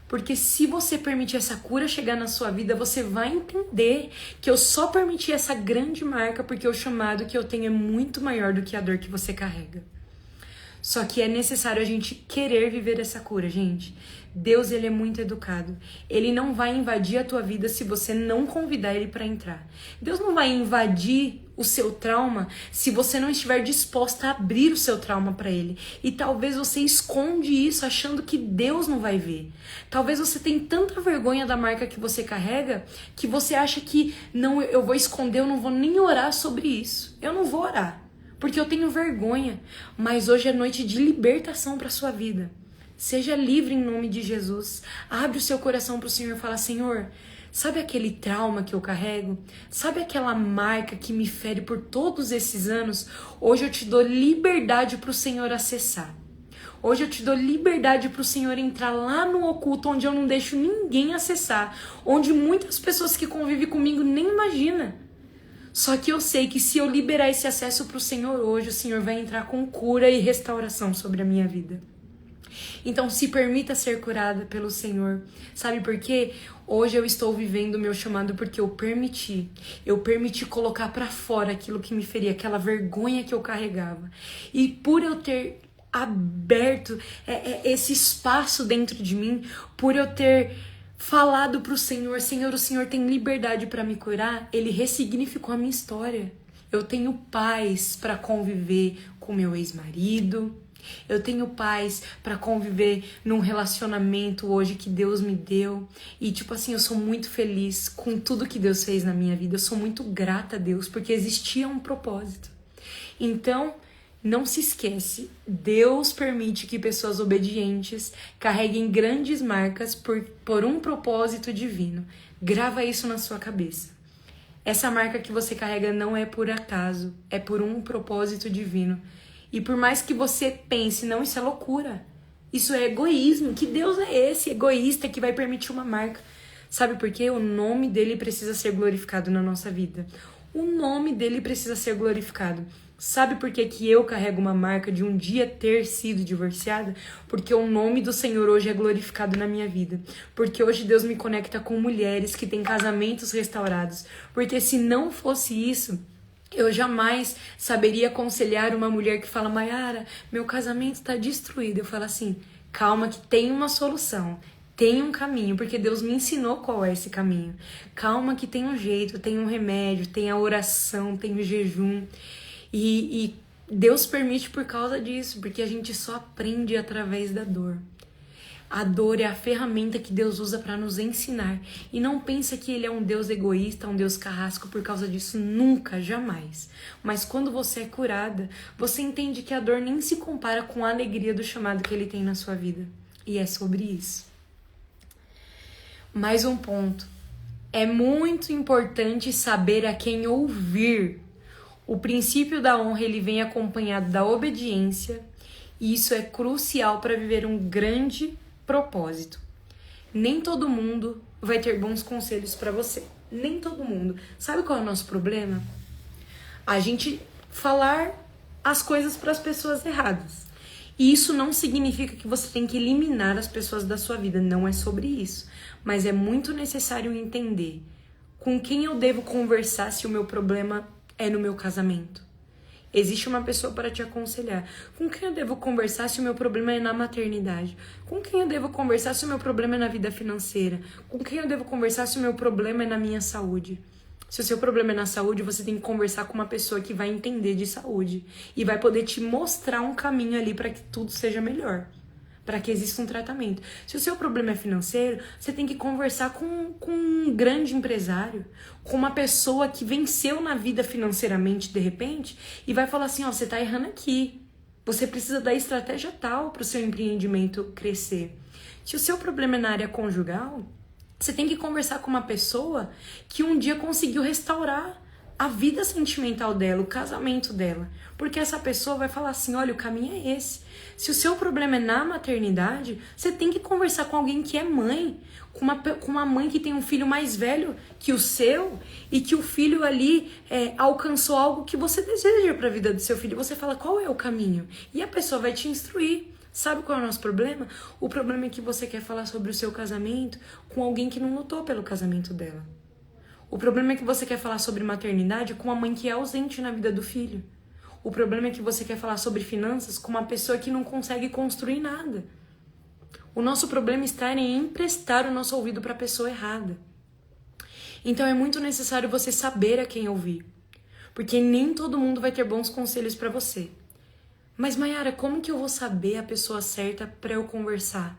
Porque se você permitir essa cura chegar na sua vida, você vai entender que eu só permiti essa grande marca porque o chamado que eu tenho é muito maior do que a dor que você carrega. Só que é necessário a gente querer viver essa cura, gente. Deus, ele é muito educado. Ele não vai invadir a tua vida se você não convidar ele para entrar. Deus não vai invadir o seu trauma se você não estiver disposta a abrir o seu trauma para ele. E talvez você esconde isso achando que Deus não vai ver. Talvez você tenha tanta vergonha da marca que você carrega que você acha que não, eu vou esconder, eu não vou nem orar sobre isso. Eu não vou orar, porque eu tenho vergonha. Mas hoje é noite de libertação para sua vida. Seja livre em nome de Jesus. Abre o seu coração para o Senhor e fala: Senhor, sabe aquele trauma que eu carrego? Sabe aquela marca que me fere por todos esses anos? Hoje eu te dou liberdade para o Senhor acessar. Hoje eu te dou liberdade para o Senhor entrar lá no oculto, onde eu não deixo ninguém acessar. Onde muitas pessoas que convivem comigo nem imaginam. Só que eu sei que se eu liberar esse acesso para o Senhor hoje, o Senhor vai entrar com cura e restauração sobre a minha vida. Então se permita ser curada pelo Senhor. Sabe por quê? Hoje eu estou vivendo o meu chamado porque eu permiti colocar pra fora aquilo que me feria, aquela vergonha que eu carregava. E por eu ter aberto esse espaço dentro de mim, por eu ter falado pro Senhor: Senhor, o Senhor tem liberdade pra me curar, ele ressignificou a minha história. Eu tenho paz pra conviver com meu ex-marido. Eu tenho paz pra conviver num relacionamento hoje que Deus me deu. E tipo assim, eu sou muito feliz com tudo que Deus fez na minha vida. Eu sou muito grata a Deus, porque existia um propósito. Então, não se esquece, Deus permite que pessoas obedientes carreguem grandes marcas por um propósito divino. Grava isso na sua cabeça. Essa marca que você carrega não é por acaso, é por um propósito divino. E por mais que você pense: não, isso é loucura, isso é egoísmo, que Deus é esse egoísta que vai permitir uma marca? Sabe por quê? O nome dele precisa ser glorificado na nossa vida. O nome dele precisa ser glorificado. Sabe por que que eu carrego uma marca de um dia ter sido divorciada? Porque o nome do Senhor hoje é glorificado na minha vida. Porque hoje Deus me conecta com mulheres que têm casamentos restaurados. Porque se não fosse isso, eu jamais saberia aconselhar uma mulher que fala: Mayara, meu casamento está destruído. Eu falo assim: calma, que tem uma solução, tem um caminho, porque Deus me ensinou qual é esse caminho. Calma que tem um jeito, tem um remédio, tem a oração, tem o jejum. E Deus permite por causa disso, porque a gente só aprende através da dor. A dor é a ferramenta que Deus usa para nos ensinar. E não pensa que ele é um Deus egoísta, um Deus carrasco por causa disso. Nunca, jamais. Mas quando você é curada, você entende que a dor nem se compara com a alegria do chamado que ele tem na sua vida. E é sobre isso. Mais um ponto. É muito importante saber a quem ouvir. O princípio da honra, ele vem acompanhado da obediência. E isso é crucial para viver um grande propósito. Nem todo mundo vai ter bons conselhos para você. Nem todo mundo. Sabe qual é o nosso problema? A gente falar as coisas para as pessoas erradas. E isso não significa que você tem que eliminar as pessoas da sua vida. Não é sobre isso. Mas é muito necessário entender com quem eu devo conversar se o meu problema é no meu casamento. Existe uma pessoa para te aconselhar. Com quem eu devo conversar se o meu problema é na maternidade? Com quem eu devo conversar se o meu problema é na vida financeira? Com quem eu devo conversar se o meu problema é na minha saúde? Se o seu problema é na saúde, você tem que conversar com uma pessoa que vai entender de saúde e vai poder te mostrar um caminho ali para que tudo seja melhor, para que exista um tratamento. Se o seu problema é financeiro, você tem que conversar com um grande empresário, com uma pessoa que venceu na vida financeiramente de repente e vai falar assim: ó, você tá errando aqui, você precisa da estratégia tal para o seu empreendimento crescer. Se o seu problema é na área conjugal, você tem que conversar com uma pessoa que um dia conseguiu restaurar a vida sentimental dela, o casamento dela. Porque essa pessoa vai falar assim, olha, o caminho é esse. Se o seu problema é na maternidade, você tem que conversar com alguém que é mãe, com uma mãe que tem um filho mais velho que o seu e que o filho ali alcançou algo que você deseja para a vida do seu filho. Você fala, qual é o caminho? E a pessoa vai te instruir. Sabe qual é o nosso problema? O problema é que você quer falar sobre o seu casamento com alguém que não lutou pelo casamento dela. O problema é que você quer falar sobre maternidade com uma mãe que é ausente na vida do filho. O problema é que você quer falar sobre finanças com uma pessoa que não consegue construir nada. O nosso problema está em emprestar o nosso ouvido para a pessoa errada. Então é muito necessário você saber a quem ouvir. Porque nem todo mundo vai ter bons conselhos para você. Mas, Mayara, como que eu vou saber a pessoa certa para eu conversar?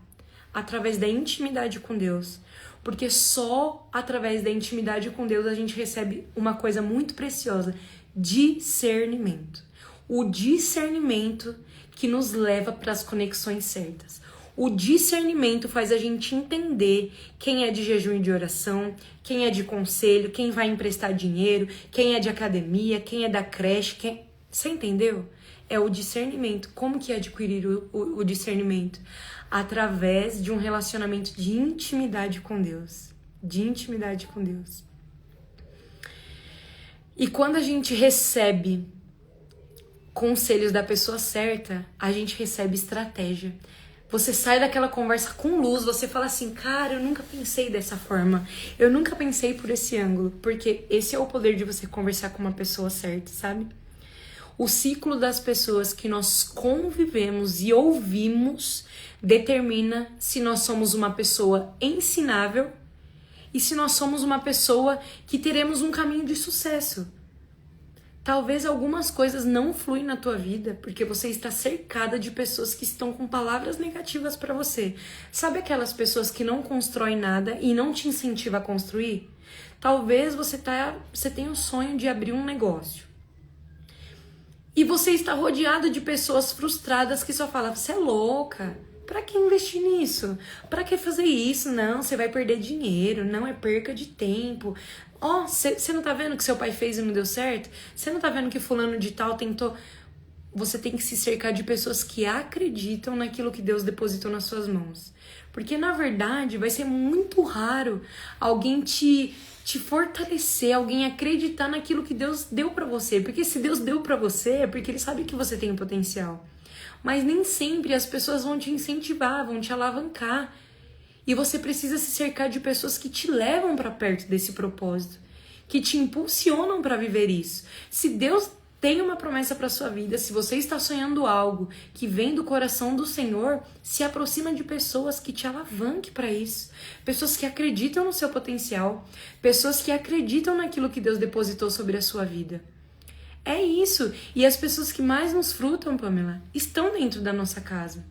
Através da intimidade com Deus. Porque só através da intimidade com Deus a gente recebe uma coisa muito preciosa, discernimento. O discernimento que nos leva para as conexões certas. O discernimento faz a gente entender quem é de jejum e de oração, quem é de conselho, quem vai emprestar dinheiro, quem é de academia, quem é da creche, Você entendeu? É o discernimento. Como que é adquirir o discernimento? Através de um relacionamento de intimidade com Deus. De intimidade com Deus. E quando a gente recebe conselhos da pessoa certa, a gente recebe estratégia. Você sai daquela conversa com luz, você fala assim, cara, eu nunca pensei dessa forma. Eu nunca pensei por esse ângulo. Porque esse é o poder de você conversar com uma pessoa certa, sabe? O ciclo das pessoas que nós convivemos e ouvimos determina se nós somos uma pessoa ensinável e se nós somos uma pessoa que teremos um caminho de sucesso. Talvez algumas coisas não fluem na tua vida porque você está cercada de pessoas que estão com palavras negativas para você. Sabe aquelas pessoas que não constroem nada e não te incentivam a construir? Talvez você tenha o sonho de abrir um negócio. E você está rodeado de pessoas frustradas que só falam, você é louca, pra que investir nisso? Pra que fazer isso? Não, você vai perder dinheiro, não é perca de tempo. Ó, você não tá vendo que seu pai fez e não deu certo? Você não tá vendo que fulano de tal tentou? Você tem que se cercar de pessoas que acreditam naquilo que Deus depositou nas suas mãos. Porque, na verdade, vai ser muito raro alguém te fortalecer, alguém acreditar naquilo que Deus deu pra você. Porque se Deus deu pra você, é porque Ele sabe que você tem um potencial. Mas nem sempre as pessoas vão te incentivar, vão te alavancar. E você precisa se cercar de pessoas que te levam pra perto desse propósito, que te impulsionam pra viver isso. Se Deus tem uma promessa para sua vida, se você está sonhando algo que vem do coração do Senhor, se aproxima de pessoas que te alavanquem para isso. Pessoas que acreditam no seu potencial, pessoas que acreditam naquilo que Deus depositou sobre a sua vida. É isso. E as pessoas que mais nos frutam, Pamela, estão dentro da nossa casa.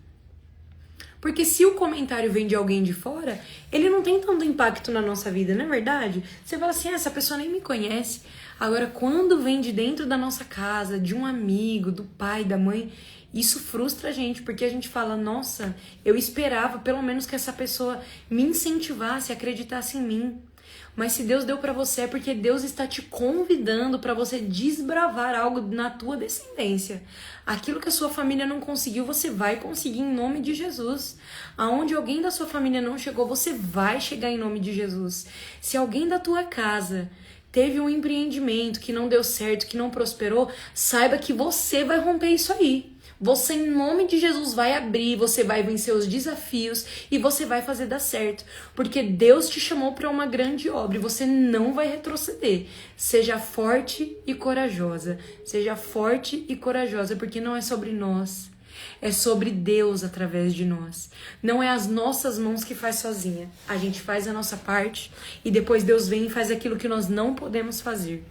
Porque se o comentário vem de alguém de fora, ele não tem tanto impacto na nossa vida, não é verdade? Você fala assim, essa pessoa nem me conhece. Agora, quando vem de dentro da nossa casa, de um amigo, do pai, da mãe, isso frustra a gente, porque a gente fala, nossa, eu esperava pelo menos que essa pessoa me incentivasse, acreditasse em mim. Mas se Deus deu pra você, é porque Deus está te convidando para você desbravar algo na tua descendência. Aquilo que a sua família não conseguiu, você vai conseguir em nome de Jesus. Aonde alguém da sua família não chegou, você vai chegar em nome de Jesus. Se alguém da tua casa teve um empreendimento que não deu certo, que não prosperou, saiba que você vai romper isso aí. Você, em nome de Jesus, vai abrir, você vai vencer os desafios e você vai fazer dar certo. Porque Deus te chamou para uma grande obra e você não vai retroceder. Seja forte e corajosa. Seja forte e corajosa, porque não é sobre nós. É sobre Deus através de nós. Não é as nossas mãos que faz sozinha. A gente faz a nossa parte e depois Deus vem e faz aquilo que nós não podemos fazer.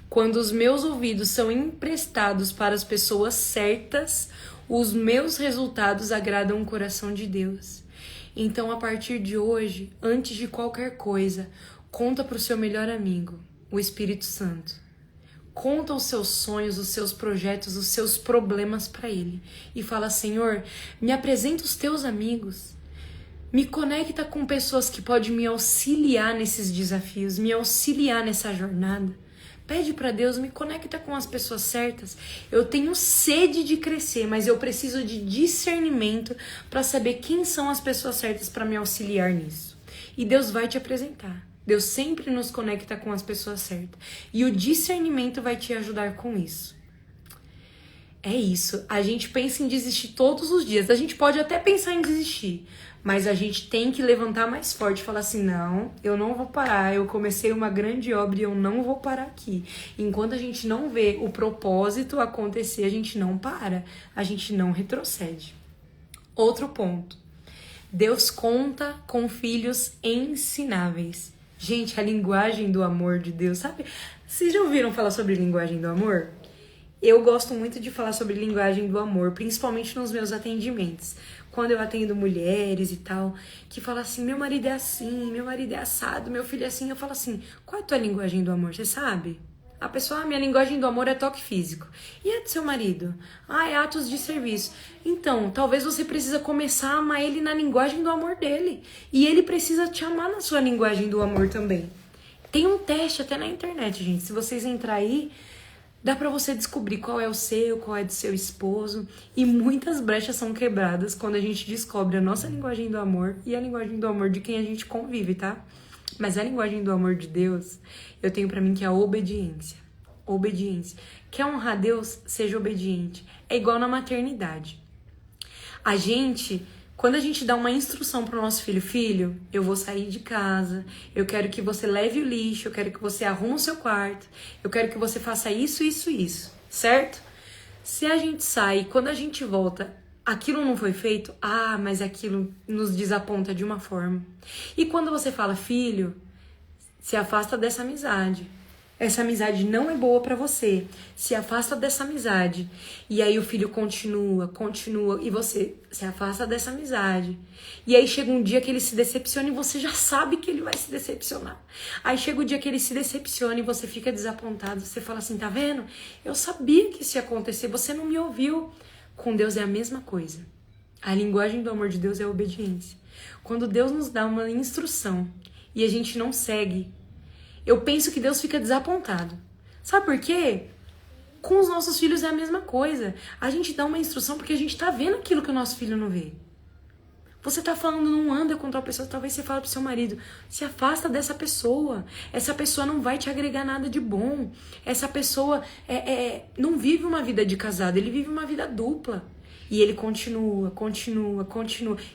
Quando os meus ouvidos são emprestados para as pessoas certas, os meus resultados agradam o coração de Deus. Então, a partir de hoje, antes de qualquer coisa, conta para o seu melhor amigo, o Espírito Santo. Conta os seus sonhos, os seus projetos, os seus problemas para Ele. E fala, Senhor, me apresenta os teus amigos. Me conecta com pessoas que podem me auxiliar nesses desafios, me auxiliar nessa jornada. Pede para Deus, me conecta com as pessoas certas. Eu tenho sede de crescer, mas eu preciso de discernimento para saber quem são as pessoas certas para me auxiliar nisso. E Deus vai te apresentar. Deus sempre nos conecta com as pessoas certas. E o discernimento vai te ajudar com isso. É isso. A gente pensa em desistir todos os dias. A gente pode até pensar em desistir, mas a gente tem que levantar mais forte e falar assim, não, eu não vou parar, eu comecei uma grande obra e eu não vou parar aqui. Enquanto a gente não vê o propósito acontecer, a gente não para, a gente não retrocede. Outro ponto, Deus conta com filhos ensináveis. Gente, a linguagem do amor de Deus, sabe? Vocês já ouviram falar sobre linguagem do amor? Eu gosto muito de falar sobre linguagem do amor, principalmente nos meus atendimentos. Quando eu atendo mulheres e tal, que falam assim, meu marido é assim, meu marido é assado, meu filho é assim. Eu falo assim, qual é a tua linguagem do amor, você sabe? A pessoa, minha linguagem do amor é toque físico. E a do seu marido? É atos de serviço. Então, talvez você precisa começar a amar ele na linguagem do amor dele. E ele precisa te amar na sua linguagem do amor também. Tem um teste até na internet, gente. Se vocês entrar aí, dá pra você descobrir qual é o seu, qual é do seu esposo. E muitas brechas são quebradas quando a gente descobre a nossa linguagem do amor e a linguagem do amor de quem a gente convive, tá? Mas a linguagem do amor de Deus, eu tenho pra mim que é a obediência. Obediência. Quer honrar Deus? Seja obediente. É igual na maternidade. Quando a gente dá uma instrução pro nosso filho, eu vou sair de casa, eu quero que você leve o lixo, eu quero que você arrume o seu quarto, eu quero que você faça isso, isso, isso, certo? Se a gente sai, quando a gente volta, aquilo não foi feito, mas aquilo nos desaponta de uma forma. E quando você fala, filho, se afasta dessa amizade. Essa amizade não é boa pra você. Se afasta dessa amizade. E aí o filho continua, e você se afasta dessa amizade. E aí chega um dia que ele se decepciona e você já sabe que ele vai se decepcionar. Aí chega o dia que ele se decepciona e você fica desapontado. Você fala assim, tá vendo? Eu sabia que isso ia acontecer, você não me ouviu. Com Deus é a mesma coisa. A linguagem do amor de Deus é a obediência. Quando Deus nos dá uma instrução e a gente não segue, eu penso que Deus fica desapontado. Sabe por quê? Com os nossos filhos é a mesma coisa. A gente dá uma instrução porque a gente tá vendo aquilo que o nosso filho não vê. Você tá falando, não anda com tal pessoa, talvez você fale pro seu marido, se afasta dessa pessoa. Essa pessoa não vai te agregar nada de bom. Essa pessoa não vive uma vida de casado, ele vive uma vida dupla. E ele continua.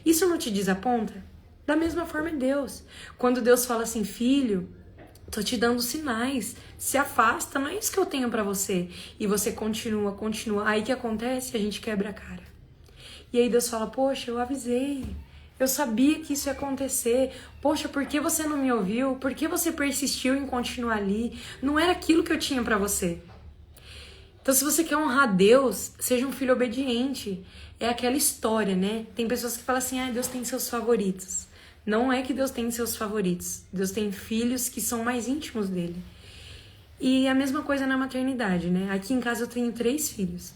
Isso não te desaponta? Da mesma forma é Deus. Quando Deus fala assim, filho, tô te dando sinais, se afasta, não é isso que eu tenho pra você. E você continua. Aí que acontece? A gente quebra a cara. E aí Deus fala, poxa, eu avisei. Eu sabia que isso ia acontecer. Poxa, por que você não me ouviu? Por que você persistiu em continuar ali? Não era aquilo que eu tinha pra você. Então, se você quer honrar Deus, seja um filho obediente. É aquela história, né? Tem pessoas que falam assim, Deus tem seus favoritos. Não é que Deus tem seus favoritos. Deus tem filhos que são mais íntimos dele. E a mesma coisa na maternidade, né? Aqui em casa eu tenho 3 filhos.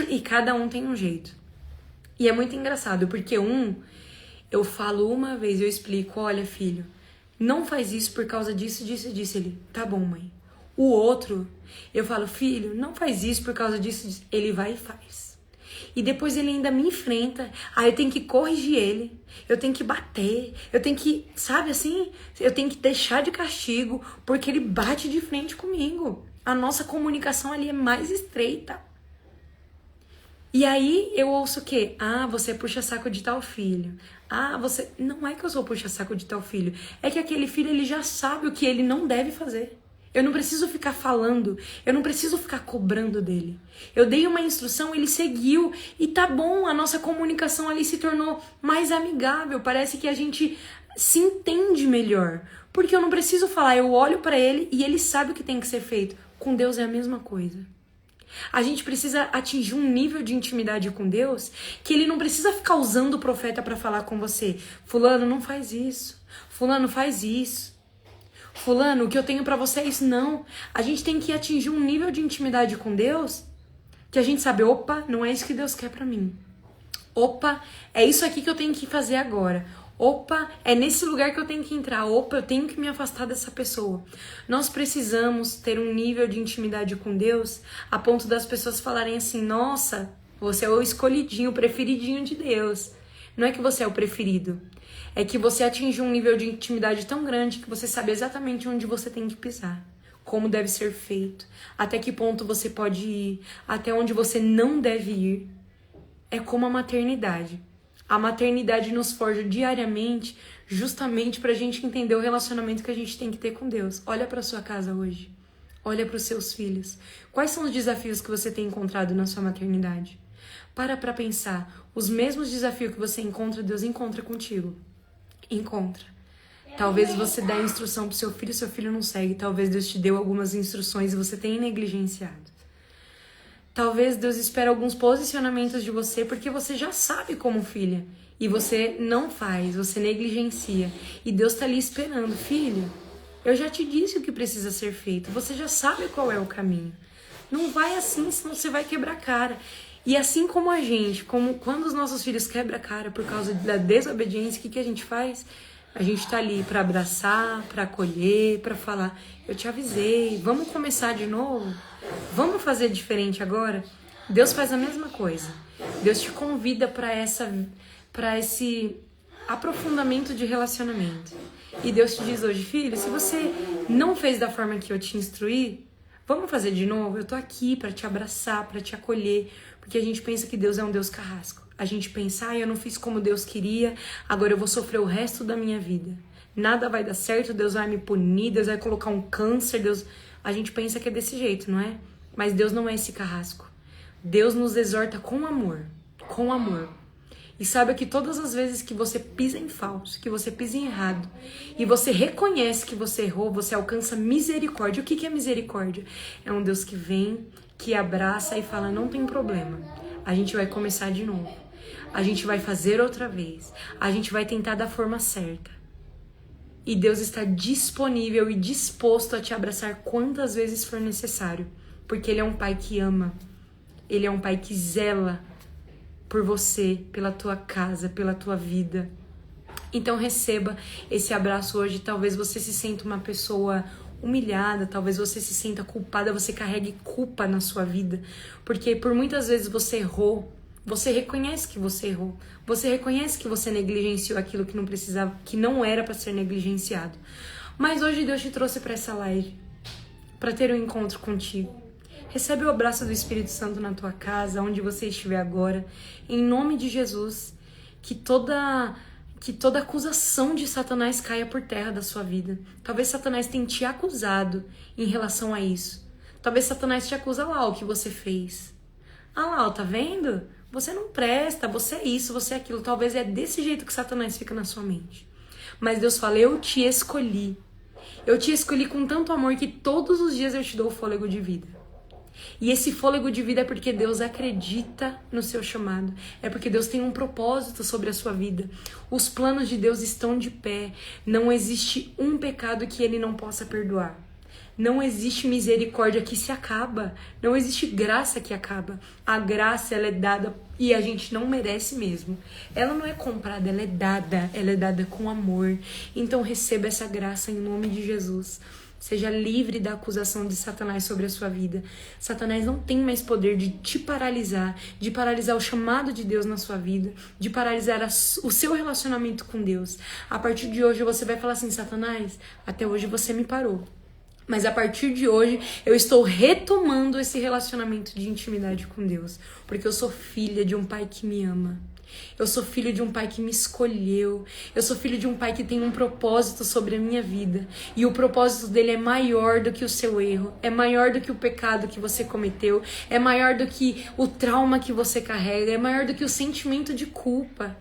E cada um tem um jeito. E é muito engraçado, porque eu falo uma vez, eu explico, olha filho, não faz isso por causa disso, disso e disso. Ele, tá bom mãe. O outro, eu falo, filho, não faz isso por causa disso, disso. Ele vai e faz. E depois ele ainda me enfrenta. Aí eu tenho que corrigir ele. Eu tenho que bater. Eu tenho que, sabe assim? Eu tenho que deixar de castigo. Porque ele bate de frente comigo. A nossa comunicação ali é mais estreita. E aí eu ouço o quê? Você puxa saco de tal filho. Você... Não é que eu sou puxa saco de tal filho. É que aquele filho ele já sabe o que ele não deve fazer. Eu não preciso ficar falando, eu não preciso ficar cobrando dele. Eu dei uma instrução, ele seguiu e tá bom, a nossa comunicação ali se tornou mais amigável. Parece que a gente se entende melhor. Porque eu não preciso falar, eu olho pra ele e ele sabe o que tem que ser feito. Com Deus é a mesma coisa. A gente precisa atingir um nível de intimidade com Deus que ele não precisa ficar usando o profeta pra falar com você. Fulano, não faz isso. Fulano, faz isso. Fulano, o que eu tenho pra você é isso. Não. A gente tem que atingir um nível de intimidade com Deus que a gente sabe, opa, não é isso que Deus quer pra mim. Opa, é isso aqui que eu tenho que fazer agora. Opa, é nesse lugar que eu tenho que entrar. Opa, eu tenho que me afastar dessa pessoa. Nós precisamos ter um nível de intimidade com Deus a ponto das pessoas falarem assim, nossa, você é o escolhidinho, o preferidinho de Deus. Não é que você é o preferido. É que você atinge um nível de intimidade tão grande que você sabe exatamente onde você tem que pisar. Como deve ser feito. Até que ponto você pode ir. Até onde você não deve ir. É como a maternidade. A maternidade nos forja diariamente justamente pra gente entender o relacionamento que a gente tem que ter com Deus. Olha pra sua casa hoje. Olha pros seus filhos. Quais são os desafios que você tem encontrado na sua maternidade? Para pra pensar. Os mesmos desafios que você encontra, Deus encontra contigo. Encontra. Talvez você dê a instrução pro seu filho não segue. Talvez Deus te deu algumas instruções e você tenha negligenciado. Talvez Deus espere alguns posicionamentos de você porque você já sabe como filha. E você não faz, você negligencia. E Deus tá ali esperando. Filho, eu já te disse o que precisa ser feito. Você já sabe qual é o caminho. Não vai assim, senão você vai quebrar a cara. E assim como a gente, como quando os nossos filhos quebram a cara por causa da desobediência, o que a gente faz? A gente tá ali pra abraçar, pra acolher, pra falar, eu te avisei, vamos começar de novo? Vamos fazer diferente agora? Deus faz a mesma coisa. Deus te convida para esse aprofundamento de relacionamento. E Deus te diz hoje, filho, se você não fez da forma que eu te instruí, vamos fazer de novo? Eu tô aqui para te abraçar, para te acolher, porque a gente pensa que Deus é um Deus carrasco. A gente pensa, eu não fiz como Deus queria, agora eu vou sofrer o resto da minha vida. Nada vai dar certo, Deus vai me punir, Deus vai colocar um câncer, Deus... A gente pensa que é desse jeito, não é? Mas Deus não é esse carrasco. Deus nos exorta com amor. Com amor. E saiba que todas as vezes que você pisa em falso, que você pisa em errado, e você reconhece que você errou, você alcança misericórdia. O que é misericórdia? É um Deus que vem, que abraça e fala, não tem problema. A gente vai começar de novo. A gente vai fazer outra vez. A gente vai tentar da forma certa. E Deus está disponível e disposto a te abraçar quantas vezes for necessário. Porque Ele é um Pai que ama. Ele é um Pai que zela por você, pela tua casa, pela tua vida. Então receba esse abraço hoje. Talvez você se sinta uma pessoa humilhada, talvez você se sinta culpada, você carregue culpa na sua vida. Porque por muitas vezes você errou. Você reconhece que você errou. Você reconhece que você negligenciou aquilo que não precisava, que não era para ser negligenciado. Mas hoje Deus te trouxe para essa live, para ter um encontro contigo. Recebe o abraço do Espírito Santo na tua casa, onde você estiver agora. Em nome de Jesus, que toda acusação de Satanás caia por terra da sua vida. Talvez Satanás tenha te acusado em relação a isso. Talvez Satanás te acusa lá o que você fez. Ah lá, tá vendo? Você não presta, você é isso, você é aquilo. Talvez é desse jeito que Satanás fica na sua mente. Mas Deus fala, eu te escolhi. Eu te escolhi com tanto amor que todos os dias eu te dou o fôlego de vida. E esse fôlego de vida é porque Deus acredita no seu chamado. É porque Deus tem um propósito sobre a sua vida. Os planos de Deus estão de pé. Não existe um pecado que Ele não possa perdoar. Não existe misericórdia que se acaba. Não existe graça que acaba. A graça, ela é dada e a gente não merece mesmo. Ela não é comprada, ela é dada. Ela é dada com amor. Então receba essa graça em nome de Jesus. Seja livre da acusação de Satanás sobre a sua vida. Satanás não tem mais poder de te paralisar, de paralisar o chamado de Deus na sua vida, de paralisar o seu relacionamento com Deus. A partir de hoje você vai falar assim, Satanás, até hoje você me parou. Mas a partir de hoje, eu estou retomando esse relacionamento de intimidade com Deus. Porque eu sou filha de um pai que me ama. Eu sou filho de um pai que me escolheu. Eu sou filho de um pai que tem um propósito sobre a minha vida. E o propósito dele é maior do que o seu erro. É maior do que o pecado que você cometeu. É maior do que o trauma que você carrega. É maior do que o sentimento de culpa.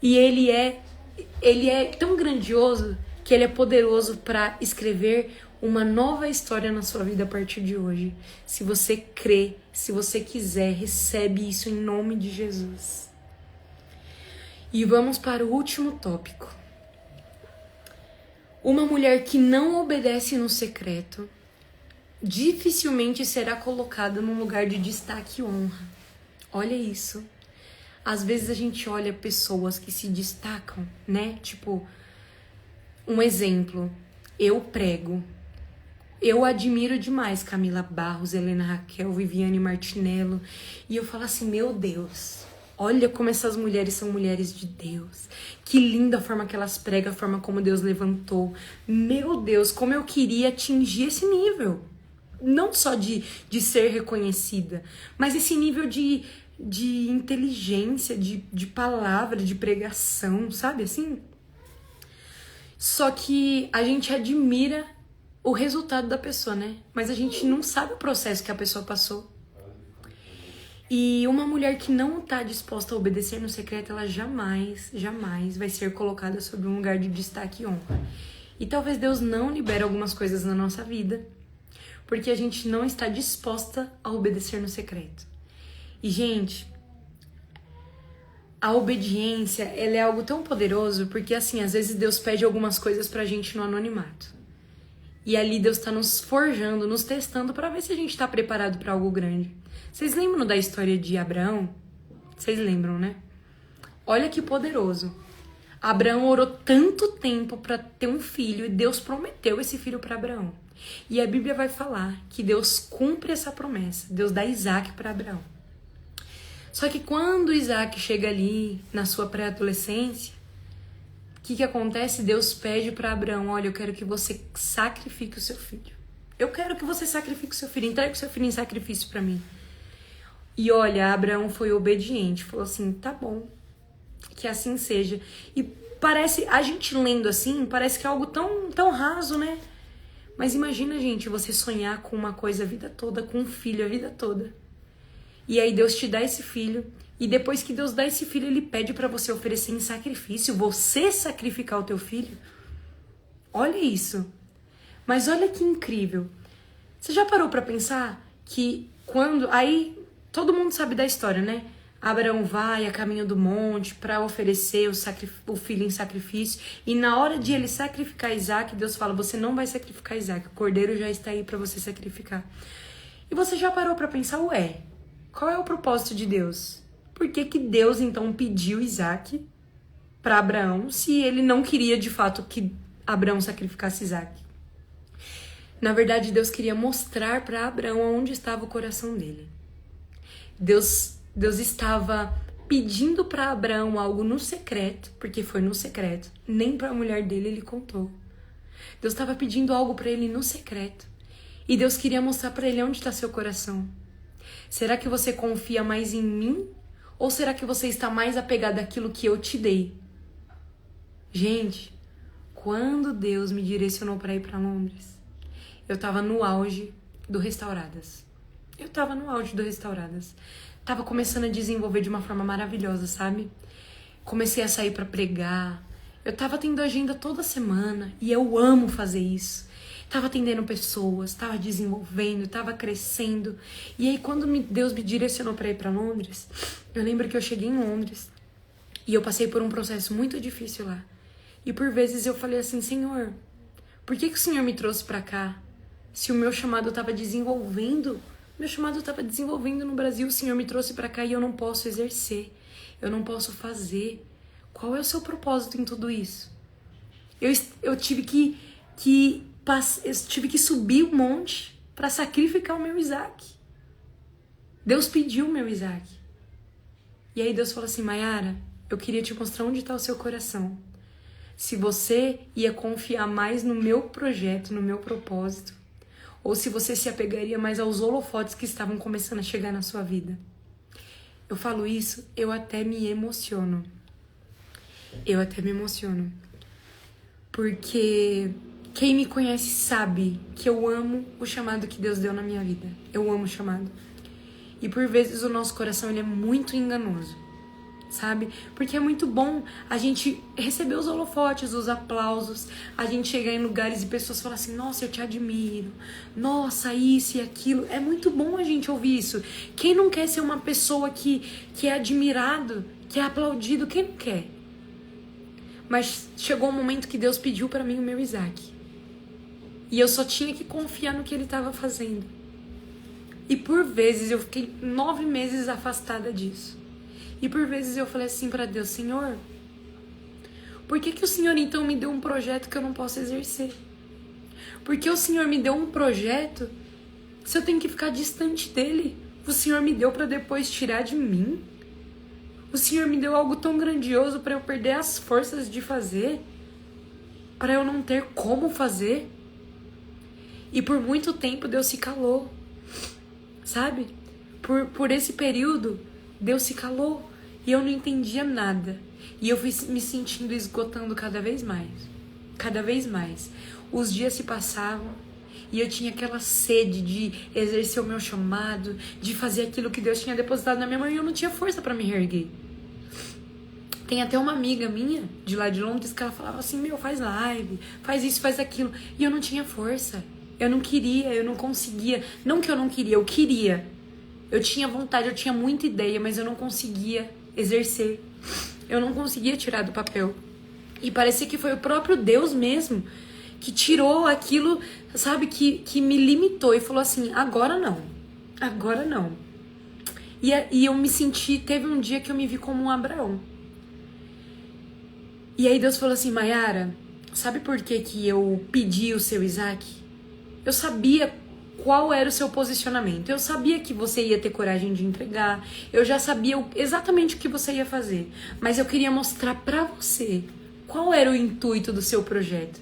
E ele é tão grandioso que ele é poderoso para escrever uma nova história na sua vida a partir de hoje. Se você crê, se você quiser, recebe isso em nome de Jesus. E vamos para o último tópico. Uma mulher que não obedece no secreto dificilmente será colocada num lugar de destaque e honra. Olha isso. Às vezes a gente olha pessoas que se destacam, né? Tipo, um exemplo, eu prego. Eu admiro demais Camila Barros, Helena Raquel, Viviane Martinello. E eu falo assim, meu Deus, olha como essas mulheres são mulheres de Deus. Que linda a forma que elas pregam, a forma como Deus levantou. Meu Deus, como eu queria atingir esse nível. Não só de ser reconhecida, mas esse nível de inteligência, de palavra, de pregação, sabe assim? Só que a gente admira o resultado da pessoa, né? Mas a gente não sabe o processo que a pessoa passou. E uma mulher que não tá disposta a obedecer no secreto, ela jamais, jamais vai ser colocada sobre um lugar de destaque e honra. E talvez Deus não libere algumas coisas na nossa vida, porque a gente não está disposta a obedecer no secreto. E, gente, a obediência, ela é algo tão poderoso, porque, assim, às vezes Deus pede algumas coisas pra gente no anonimato. E ali Deus tá nos forjando, nos testando pra ver se a gente tá preparado pra algo grande. Vocês lembram da história de Abraão? Vocês lembram, né? Olha que poderoso. Abraão orou tanto tempo pra ter um filho e Deus prometeu esse filho pra Abraão. E a Bíblia vai falar que Deus cumpre essa promessa. Deus dá Isaac para Abraão. Só que quando Isaac chega ali na sua pré-adolescência, o que acontece? Deus pede para Abraão, olha, eu quero que você sacrifique o seu filho. Eu quero que você sacrifique o seu filho, entregue o seu filho em sacrifício para mim. E olha, Abraão foi obediente, falou assim, tá bom, que assim seja. E parece, a gente lendo assim, parece que é algo tão raso, né? Mas imagina, gente, você sonhar com uma coisa a vida toda, com um filho a vida toda. E aí Deus te dá esse filho. E depois que Deus dá esse filho, Ele pede pra você oferecer em sacrifício. Você sacrificar o teu filho. Olha isso. Mas olha que incrível. Você já parou pra pensar que quando... Aí todo mundo sabe da história, né? Abraão vai a caminho do monte para oferecer o filho em sacrifício. E na hora de ele sacrificar Isaac, Deus fala, você não vai sacrificar Isaac, o cordeiro já está aí para você sacrificar. E você já parou para pensar, ué, qual é o propósito de Deus? Por que que Deus então pediu Isaac para Abraão se ele não queria de fato que Abraão sacrificasse Isaac? Na verdade, Deus queria mostrar para Abraão onde estava o coração dele. Deus estava pedindo para Abraão algo no secreto, porque foi no secreto, nem para a mulher dele ele contou. Deus estava pedindo algo para ele no secreto. E Deus queria mostrar para ele onde está seu coração. Será que você confia mais em mim? Ou será que você está mais apegado àquilo que eu te dei? Gente, quando Deus me direcionou para ir para Londres, eu estava no auge do Restauradas. Tava começando a desenvolver de uma forma maravilhosa, sabe? Comecei a sair pra pregar. Eu tava tendo agenda toda semana e eu amo fazer isso. Tava atendendo pessoas, tava desenvolvendo, tava crescendo. E aí quando Deus me direcionou pra ir pra Londres, eu lembro que eu cheguei em Londres e eu passei por um processo muito difícil lá. E por vezes eu falei assim, Senhor, por que o Senhor me trouxe pra cá? Se o meu chamado tava desenvolvendo... Meu chamado estava desenvolvendo no Brasil, o Senhor me trouxe para cá e eu não posso exercer, eu não posso fazer. Qual é o seu propósito em tudo isso? Eu tive que subir o monte para sacrificar o meu Isaac. Deus pediu o meu Isaac. E aí Deus falou assim, Mayara, eu queria te mostrar onde está o seu coração. Se você ia confiar mais no meu projeto, no meu propósito, ou se você se apegaria mais aos holofotes que estavam começando a chegar na sua vida. Eu falo isso, eu até me emociono. Porque quem me conhece sabe que eu amo o chamado que Deus deu na minha vida. Eu amo o chamado. E por vezes o nosso coração ele é muito enganoso. Sabe? Porque é muito bom a gente receber os holofotes, os aplausos, a gente chegar em lugares e pessoas falar assim, nossa, eu te admiro, nossa, isso e aquilo. É muito bom a gente ouvir isso. Quem não quer ser uma pessoa que é admirado, que é aplaudido? Quem não quer? Mas chegou um momento que Deus pediu pra mim o meu Isaac. E eu só tinha que confiar no que ele estava fazendo. E por vezes eu fiquei 9 meses afastada disso. E por vezes eu falei assim pra Deus: Senhor, por que o Senhor então me deu um projeto que eu não posso exercer? Por que o Senhor me deu um projeto se eu tenho que ficar distante dele? O Senhor me deu pra depois tirar de mim? O Senhor me deu algo tão grandioso pra eu perder as forças de fazer? Pra eu não ter como fazer? E por muito tempo Deus se calou, sabe? Por esse período, Deus se calou e eu não entendia nada. E eu fui me sentindo esgotando cada vez mais. Cada vez mais. Os dias se passavam e eu tinha aquela sede de exercer o meu chamado, de fazer aquilo que Deus tinha depositado na minha mão e eu não tinha força pra me reerguer. Tem até uma amiga minha, de lá de Londres, que ela falava assim: meu, faz live, faz isso, faz aquilo. E eu não tinha força. Eu não queria, eu não conseguia. Não que eu não queria, eu queria. Eu tinha vontade, eu tinha muita ideia, mas eu não conseguia exercer. Eu não conseguia tirar do papel. E parecia que foi o próprio Deus mesmo que tirou aquilo, sabe, que me limitou e falou assim: agora não, agora não. E eu me senti, teve um dia que eu me vi como um Abraão. E aí Deus falou assim: Mayara, sabe por que eu pedi o seu Isaac? Eu sabia qual era o seu posicionamento. Eu sabia que você ia ter coragem de entregar. Eu já sabia exatamente o que você ia fazer. Mas eu queria mostrar pra você qual era o intuito do seu projeto.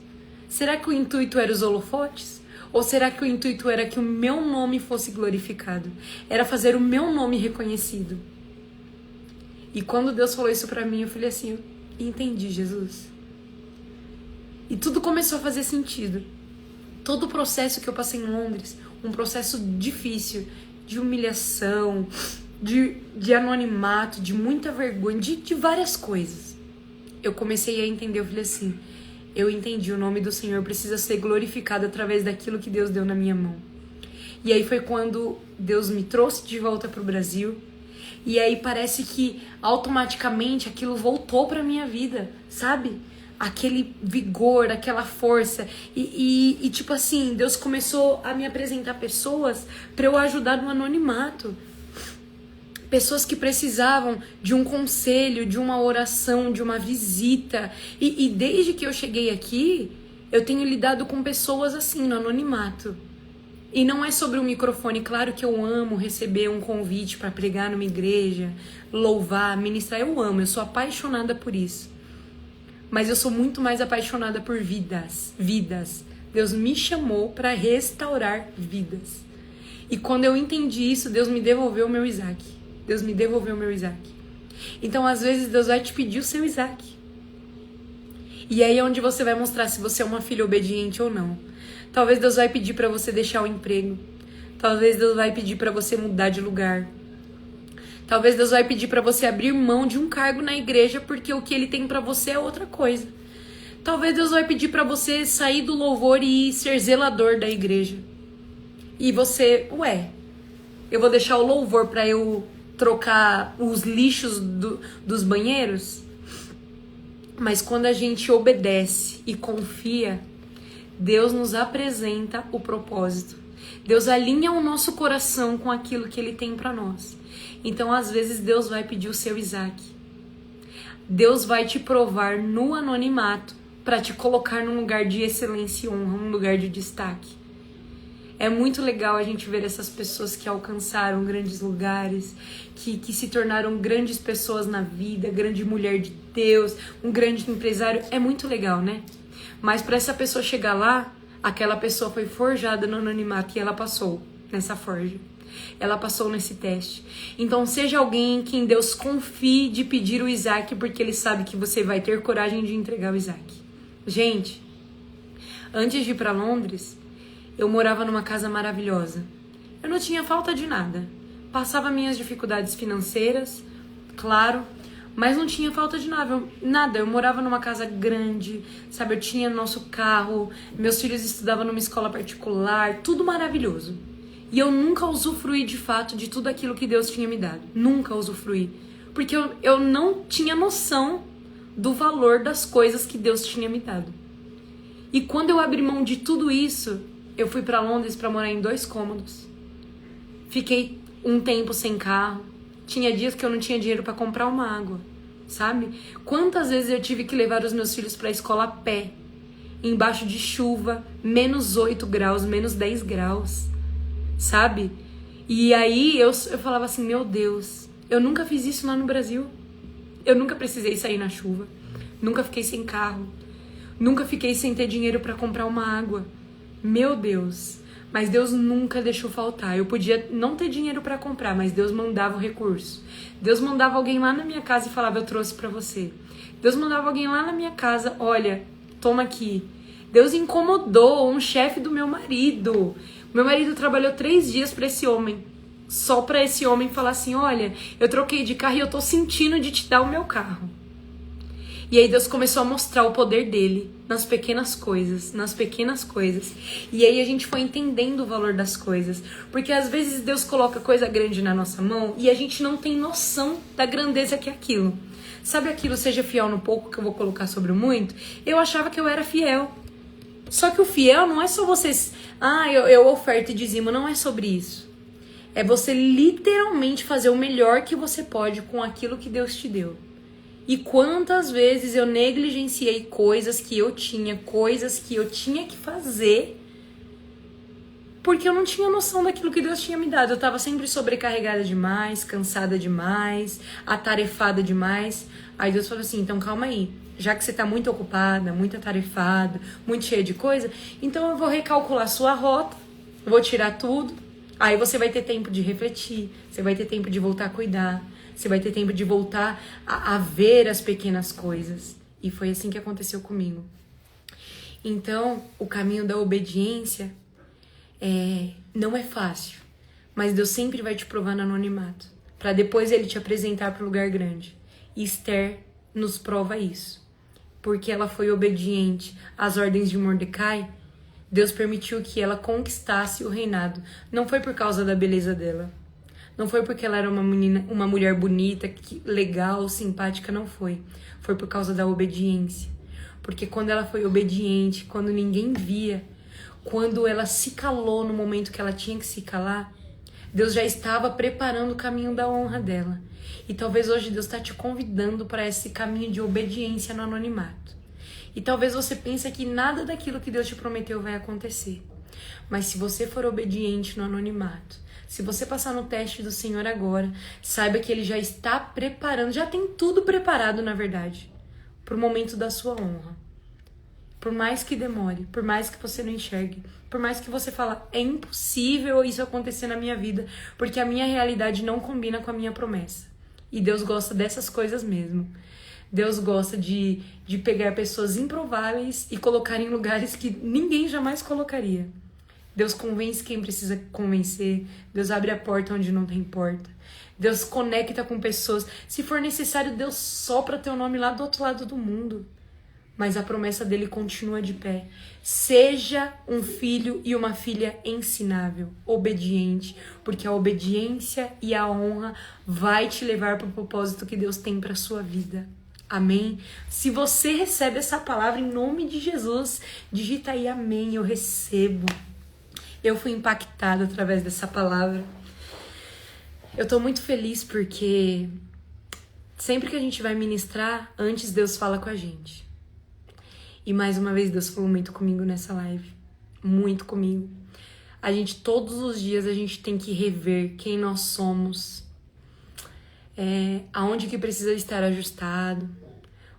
Será que o intuito era os holofotes? Ou será que o intuito era que o meu nome fosse glorificado? Era fazer o meu nome reconhecido. E quando Deus falou isso pra mim, eu falei assim: entendi, Jesus. E tudo começou a fazer sentido. Todo o processo que eu passei em Londres, um processo difícil, de humilhação, de anonimato, de muita vergonha, de várias coisas. Eu comecei a entender, eu falei assim: eu entendi, o nome do Senhor precisa ser glorificado através daquilo que Deus deu na minha mão. E aí foi quando Deus me trouxe de volta pro Brasil. E aí parece que automaticamente aquilo voltou pra minha vida, sabe? Aquele vigor, aquela força. E tipo assim, Deus começou a me apresentar pessoas pra eu ajudar no anonimato. Pessoas que precisavam de um conselho, de uma oração, de uma visita. E desde que eu cheguei aqui, eu tenho lidado com pessoas assim, no anonimato. E não é sobre o microfone. Claro que eu amo receber um convite para pregar numa igreja, louvar, ministrar. Eu amo, eu sou apaixonada por isso. Mas eu sou muito mais apaixonada por vidas. Deus me chamou para restaurar vidas. E quando eu entendi isso, Deus me devolveu o meu Isaac. Deus me devolveu o meu Isaac. Então, às vezes, Deus vai te pedir o seu Isaac. E aí é onde você vai mostrar se você é uma filha obediente ou não. Talvez Deus vai pedir para você deixar o emprego. Talvez Deus vai pedir para você mudar de lugar. Talvez Deus vai pedir para você abrir mão de um cargo na igreja porque o que Ele tem para você é outra coisa. Talvez Deus vai pedir para você sair do louvor e ser zelador da igreja. E você, eu vou deixar o louvor para eu trocar os lixos dos banheiros? Mas quando a gente obedece e confia, Deus nos apresenta o propósito. Deus alinha o nosso coração com aquilo que Ele tem para nós. Então, às vezes, Deus vai pedir o seu Isaac. Deus vai te provar no anonimato para te colocar num lugar de excelência e honra, num lugar de destaque. É muito legal a gente ver essas pessoas que alcançaram grandes lugares, que se tornaram grandes pessoas na vida, grande mulher de Deus, um grande empresário. É muito legal, né? Mas para essa pessoa chegar lá, aquela pessoa foi forjada no anonimato e ela passou nessa forja. Ela passou nesse teste. Então seja alguém em quem Deus confie de pedir o Isaac, porque Ele sabe que você vai ter coragem de entregar o Isaac. Gente, antes de ir para Londres, eu morava numa casa maravilhosa. Eu não tinha falta de nada. Passava minhas dificuldades financeiras, claro, mas não tinha falta de nada. Eu morava numa casa grande, sabe? Eu tinha nosso carro, meus filhos estudavam numa escola particular, tudo maravilhoso. E eu nunca usufruí de fato de tudo aquilo que Deus tinha me dado. Nunca usufruí. Porque eu não tinha noção do valor das coisas que Deus tinha me dado. E quando eu abri mão de tudo isso, eu fui pra Londres pra morar em 2 cômodos. Fiquei um tempo sem carro, Tinha dias que eu não tinha dinheiro pra comprar uma água, sabe? Quantas vezes eu tive que levar os meus filhos pra escola a pé, embaixo de chuva, -8 graus, -10 graus, sabe? E aí eu falava assim, meu Deus, eu nunca fiz isso lá no Brasil. Eu nunca precisei sair na chuva, nunca fiquei sem carro, nunca fiquei sem ter dinheiro pra comprar uma água. Meu Deus, mas Deus nunca deixou faltar. Eu podia não ter dinheiro pra comprar, mas Deus mandava o recurso. Deus mandava alguém lá na minha casa e falava, eu trouxe pra você. Deus mandava alguém lá na minha casa, olha, toma aqui. Deus incomodou um chefe do meu marido. Meu marido trabalhou 3 dias pra esse homem. Só pra esse homem falar assim, olha, eu troquei de carro e eu tô sentindo de te dar o meu carro. E aí Deus começou a mostrar o poder dele nas pequenas coisas, E aí a gente foi entendendo o valor das coisas. Porque às vezes Deus coloca coisa grande na nossa mão e a gente não tem noção da grandeza que é aquilo. Sabe aquilo, seja fiel no pouco que eu vou colocar sobre o muito? Eu achava que eu era fiel. Só que o fiel não é só vocês... eu oferto e dizimo, não é sobre isso. É você literalmente fazer o melhor que você pode com aquilo que Deus te deu. E quantas vezes eu negligenciei coisas que eu tinha que fazer, porque eu não tinha noção daquilo que Deus tinha me dado. Eu tava sempre sobrecarregada demais, cansada demais, atarefada demais. Aí Deus falou assim, então calma aí. Já que você tá muito ocupada, muito atarefada, muito cheia de coisa, então eu vou recalcular sua rota, vou tirar tudo. Aí você vai ter tempo de refletir, você vai ter tempo de voltar a cuidar, você vai ter tempo de voltar a ver as pequenas coisas. E foi assim que aconteceu comigo. Então, o caminho da obediência não é fácil, mas Deus sempre vai te provar no anonimato, para depois ele te apresentar para o lugar grande. E Esther nos prova isso, porque ela foi obediente às ordens de Mordecai. Deus permitiu que ela conquistasse o reinado. Não foi por causa da beleza dela. Não foi porque ela era uma mulher bonita, legal, simpática, não foi. Foi por causa da obediência. Porque quando ela foi obediente, quando ninguém via, quando ela se calou no momento que ela tinha que se calar, Deus já estava preparando o caminho da honra dela. E talvez hoje Deus está te convidando para esse caminho de obediência no anonimato. E talvez você pense que nada daquilo que Deus te prometeu vai acontecer. Mas se você for obediente no anonimato, se você passar no teste do Senhor agora, saiba que Ele já está preparando, já tem tudo preparado, na verdade, para o momento da sua honra. Por mais que demore, por mais que você não enxergue, por mais que você fale, é impossível isso acontecer na minha vida, porque a minha realidade não combina com a minha promessa. E Deus gosta dessas coisas mesmo. Deus gosta de pegar pessoas improváveis e colocar em lugares que ninguém jamais colocaria. Deus convence quem precisa convencer. Deus abre a porta onde não tem porta. Deus conecta com pessoas. Se for necessário, Deus sopra teu nome lá do outro lado do mundo. Mas a promessa dele continua de pé. Seja um filho e uma filha ensinável, obediente, porque a obediência e a honra vai te levar para o propósito que Deus tem para sua vida. Amém? Se você recebe essa palavra em nome de Jesus, digita aí amém, eu recebo. Eu fui impactada através dessa palavra. Eu tô muito feliz porque sempre que a gente vai ministrar, antes Deus fala com a gente. E mais uma vez Deus falou muito comigo nessa live. Muito comigo. Todos os dias a gente tem que rever quem nós somos. Aonde que precisa estar ajustado,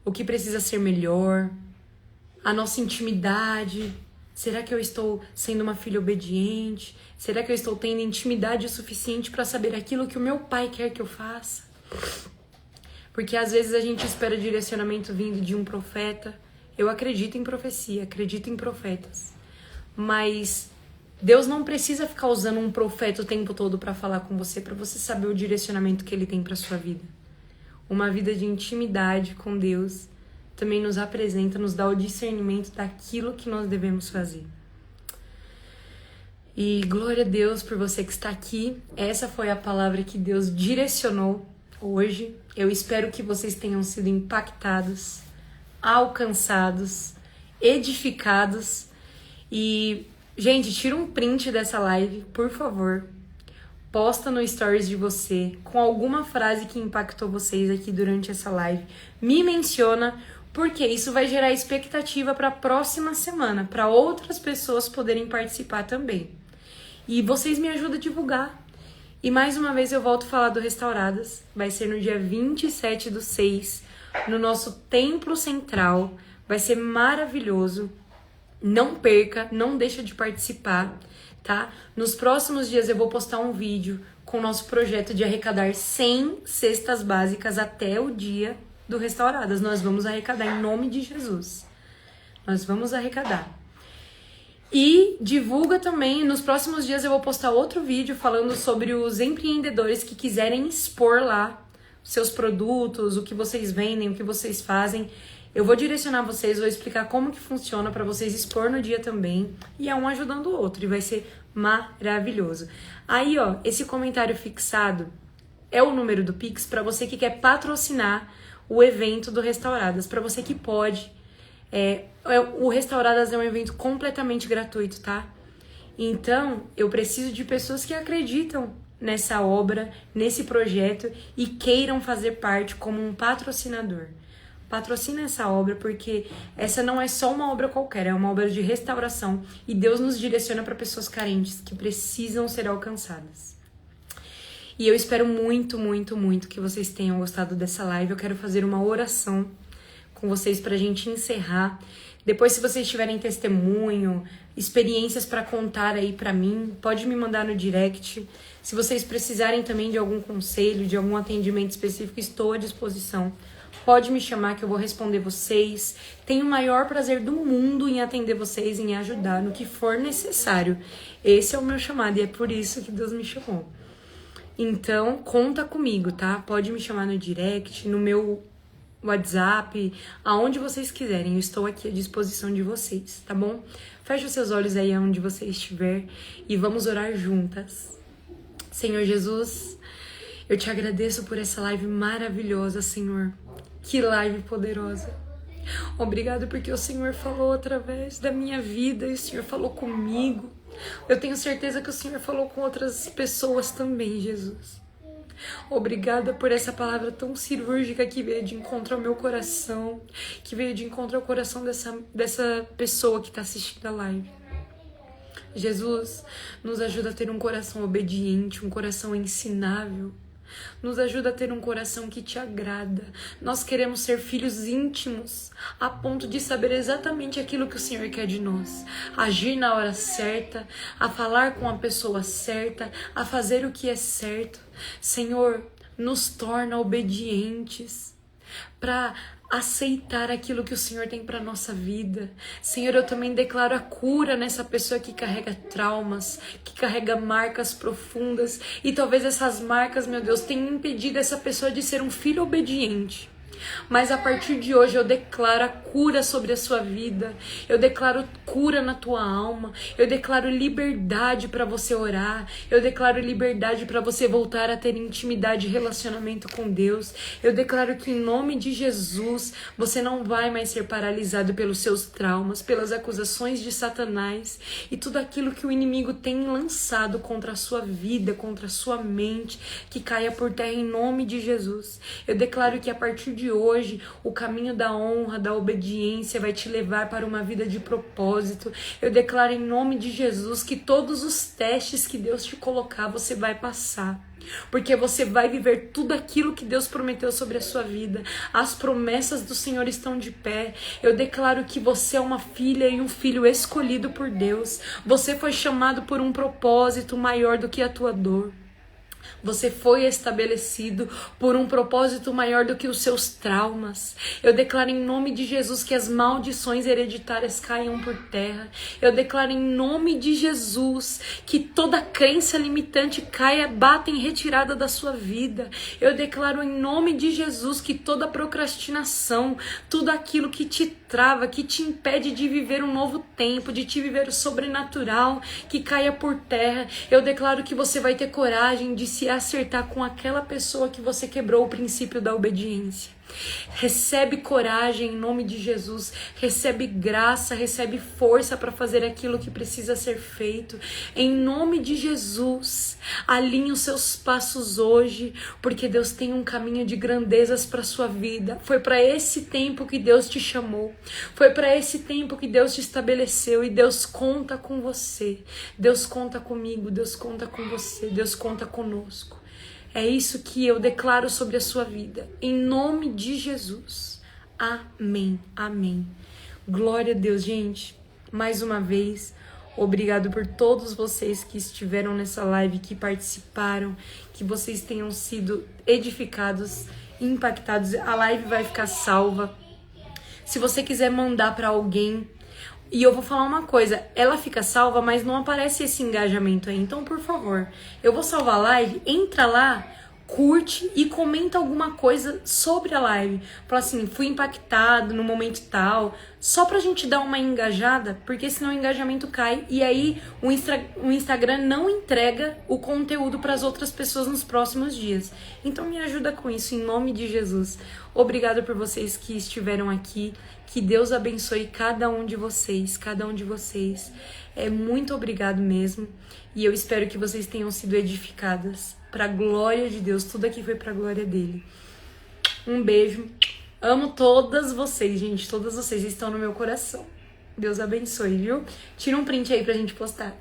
o que precisa ser melhor, a nossa intimidade. Será que eu estou sendo uma filha obediente? Será que eu estou tendo intimidade o suficiente para saber aquilo que o meu pai quer que eu faça? Porque às vezes a gente espera direcionamento vindo de um profeta. Eu acredito em profecia, acredito em profetas. Mas Deus não precisa ficar usando um profeta o tempo todo para falar com você, para você saber o direcionamento que ele tem para sua vida. Uma vida de intimidade com Deus também nos apresenta, nos dá o discernimento daquilo que nós devemos fazer. E glória a Deus por você que está aqui. Essa foi a palavra que Deus direcionou hoje. Eu espero que vocês tenham sido impactados, alcançados, edificados. E, gente, tira um print dessa live, por favor. posta no stories de você com alguma frase que impactou vocês aqui durante essa live. Me menciona, porque isso vai gerar expectativa para a próxima semana, para outras pessoas poderem participar também. E vocês me ajudam a divulgar. E mais uma vez eu volto a falar do Restauradas. Vai ser no dia 27/6, no nosso templo central. Vai ser maravilhoso. Não perca, não deixa de participar, tá? Nos próximos dias eu vou postar um vídeo com o nosso projeto de arrecadar 100 cestas básicas até o dia do Restauradas. Nós vamos arrecadar em nome de Jesus. Nós vamos arrecadar. E divulga também, nos próximos dias eu vou postar outro vídeo falando sobre os empreendedores que quiserem expor lá seus produtos, o que vocês vendem, o que vocês fazem. Eu vou direcionar vocês, vou explicar como que funciona para vocês expor no dia também. E é um ajudando o outro, e vai ser maravilhoso. Aí, ó, esse comentário fixado é o número do Pix para você que quer patrocinar o evento do Restauradas, para você que pode. O Restauradas é um evento completamente gratuito, tá? Então, eu preciso de pessoas que acreditam nessa obra, nesse projeto e queiram fazer parte como um patrocinador. Patrocina essa obra, porque essa não é só uma obra qualquer, é uma obra de restauração e Deus nos direciona para pessoas carentes que precisam ser alcançadas. E eu espero muito, muito, muito que vocês tenham gostado dessa live. Eu quero fazer uma oração com vocês pra gente encerrar. Depois, se vocês tiverem testemunho, experiências para contar aí pra mim, pode me mandar no direct. Se vocês precisarem também de algum conselho, de algum atendimento específico, estou à disposição. Pode me chamar que eu vou responder vocês. Tenho o maior prazer do mundo em atender vocês, em ajudar no que for necessário. Esse é o meu chamado e é por isso que Deus me chamou. Então, conta comigo, tá? Pode me chamar no direct, no meu WhatsApp, aonde vocês quiserem. Eu estou aqui à disposição de vocês, tá bom? Feche os seus olhos aí aonde você estiver e vamos orar juntas. Senhor Jesus, eu te agradeço por essa live maravilhosa, Senhor. Que live poderosa. Obrigado porque o Senhor falou através da minha vida e o Senhor falou comigo. Eu tenho certeza que o Senhor falou com outras pessoas também, Jesus. Obrigada por essa palavra tão cirúrgica que veio de encontro ao meu coração, que veio de encontro ao coração dessa pessoa que está assistindo a live. Jesus, nos ajuda a ter um coração obediente, um coração ensinável. Nos ajuda a ter um coração que te agrada. Nós queremos ser filhos íntimos, a ponto de saber exatamente aquilo que o Senhor quer de nós. Agir na hora certa, a falar com a pessoa certa, a fazer o que é certo. Senhor, nos torna obedientes para aceitar aquilo que o Senhor tem para nossa vida. Senhor, eu também declaro a cura nessa pessoa que carrega traumas, que carrega marcas profundas, e talvez essas marcas, meu Deus, tenham impedido essa pessoa de ser um filho obediente. Mas a partir de hoje eu declaro a cura sobre a sua vida, eu declaro cura na tua alma, eu declaro liberdade para você orar, eu declaro liberdade para você voltar a ter intimidade e relacionamento com Deus. Eu declaro que em nome de Jesus você não vai mais ser paralisado pelos seus traumas, pelas acusações de Satanás e tudo aquilo que o inimigo tem lançado contra a sua vida, contra a sua mente, que caia por terra em nome de Jesus. Eu declaro que a partir de hoje, o caminho da honra, da obediência vai te levar para uma vida de propósito. Eu declaro em nome de Jesus que todos os testes que Deus te colocar, você vai passar. Porque você vai viver tudo aquilo que Deus prometeu sobre a sua vida. As promessas do Senhor estão de pé. Eu declaro que você é uma filha e um filho escolhido por Deus. Você foi chamado por um propósito maior do que a tua dor. Você foi estabelecido por um propósito maior do que os seus traumas. Eu declaro em nome de Jesus que as maldições hereditárias caiam por terra. Eu declaro em nome de Jesus que toda crença limitante caia, bata em retirada da sua vida. Eu declaro em nome de Jesus que toda procrastinação, tudo aquilo que te trava, que te impede de viver um novo tempo, de te viver o sobrenatural, que caia por terra. Eu declaro que você vai ter coragem de se acertar com aquela pessoa que você quebrou o princípio da obediência. Recebe coragem em nome de Jesus. Recebe graça, recebe força para fazer aquilo que precisa ser feito. Em nome de Jesus, alinhe os seus passos hoje, porque Deus tem um caminho de grandezas para sua vida. Foi para esse tempo que Deus te chamou. Foi para esse tempo que Deus te estabeleceu e Deus conta com você. Deus conta comigo, Deus conta com você, Deus conta conosco. É isso que eu declaro sobre a sua vida. Em nome de Jesus. Amém. Amém. Glória a Deus, gente. Mais uma vez, obrigado por todos vocês que estiveram nessa live, que participaram, que vocês tenham sido edificados, impactados. A live vai ficar salva. Se você quiser mandar para alguém, e eu vou falar uma coisa, ela fica salva, mas não aparece esse engajamento aí. Então, por favor, eu vou salvar a live, entra lá, curte e comenta alguma coisa sobre a live. Fala assim, fui impactado no momento tal, só pra gente dar uma engajada, porque senão o engajamento cai e aí o Instagram não entrega o conteúdo para as outras pessoas nos próximos dias. Então me ajuda com isso, em nome de Jesus. Obrigada por vocês que estiveram aqui. Que Deus abençoe cada um de vocês, cada um de vocês. Muito obrigado mesmo. E eu espero que vocês tenham sido edificadas para a glória de Deus. Tudo aqui foi para a glória dele. Um beijo. Amo todas vocês, gente. Todas vocês estão no meu coração. Deus abençoe, viu? Tira um print aí pra gente postar.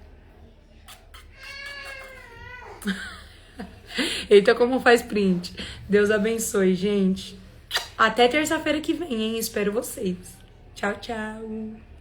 Eita, como faz print. Deus abençoe, gente. Até terça-feira que vem, hein? Espero vocês. Tchau, tchau.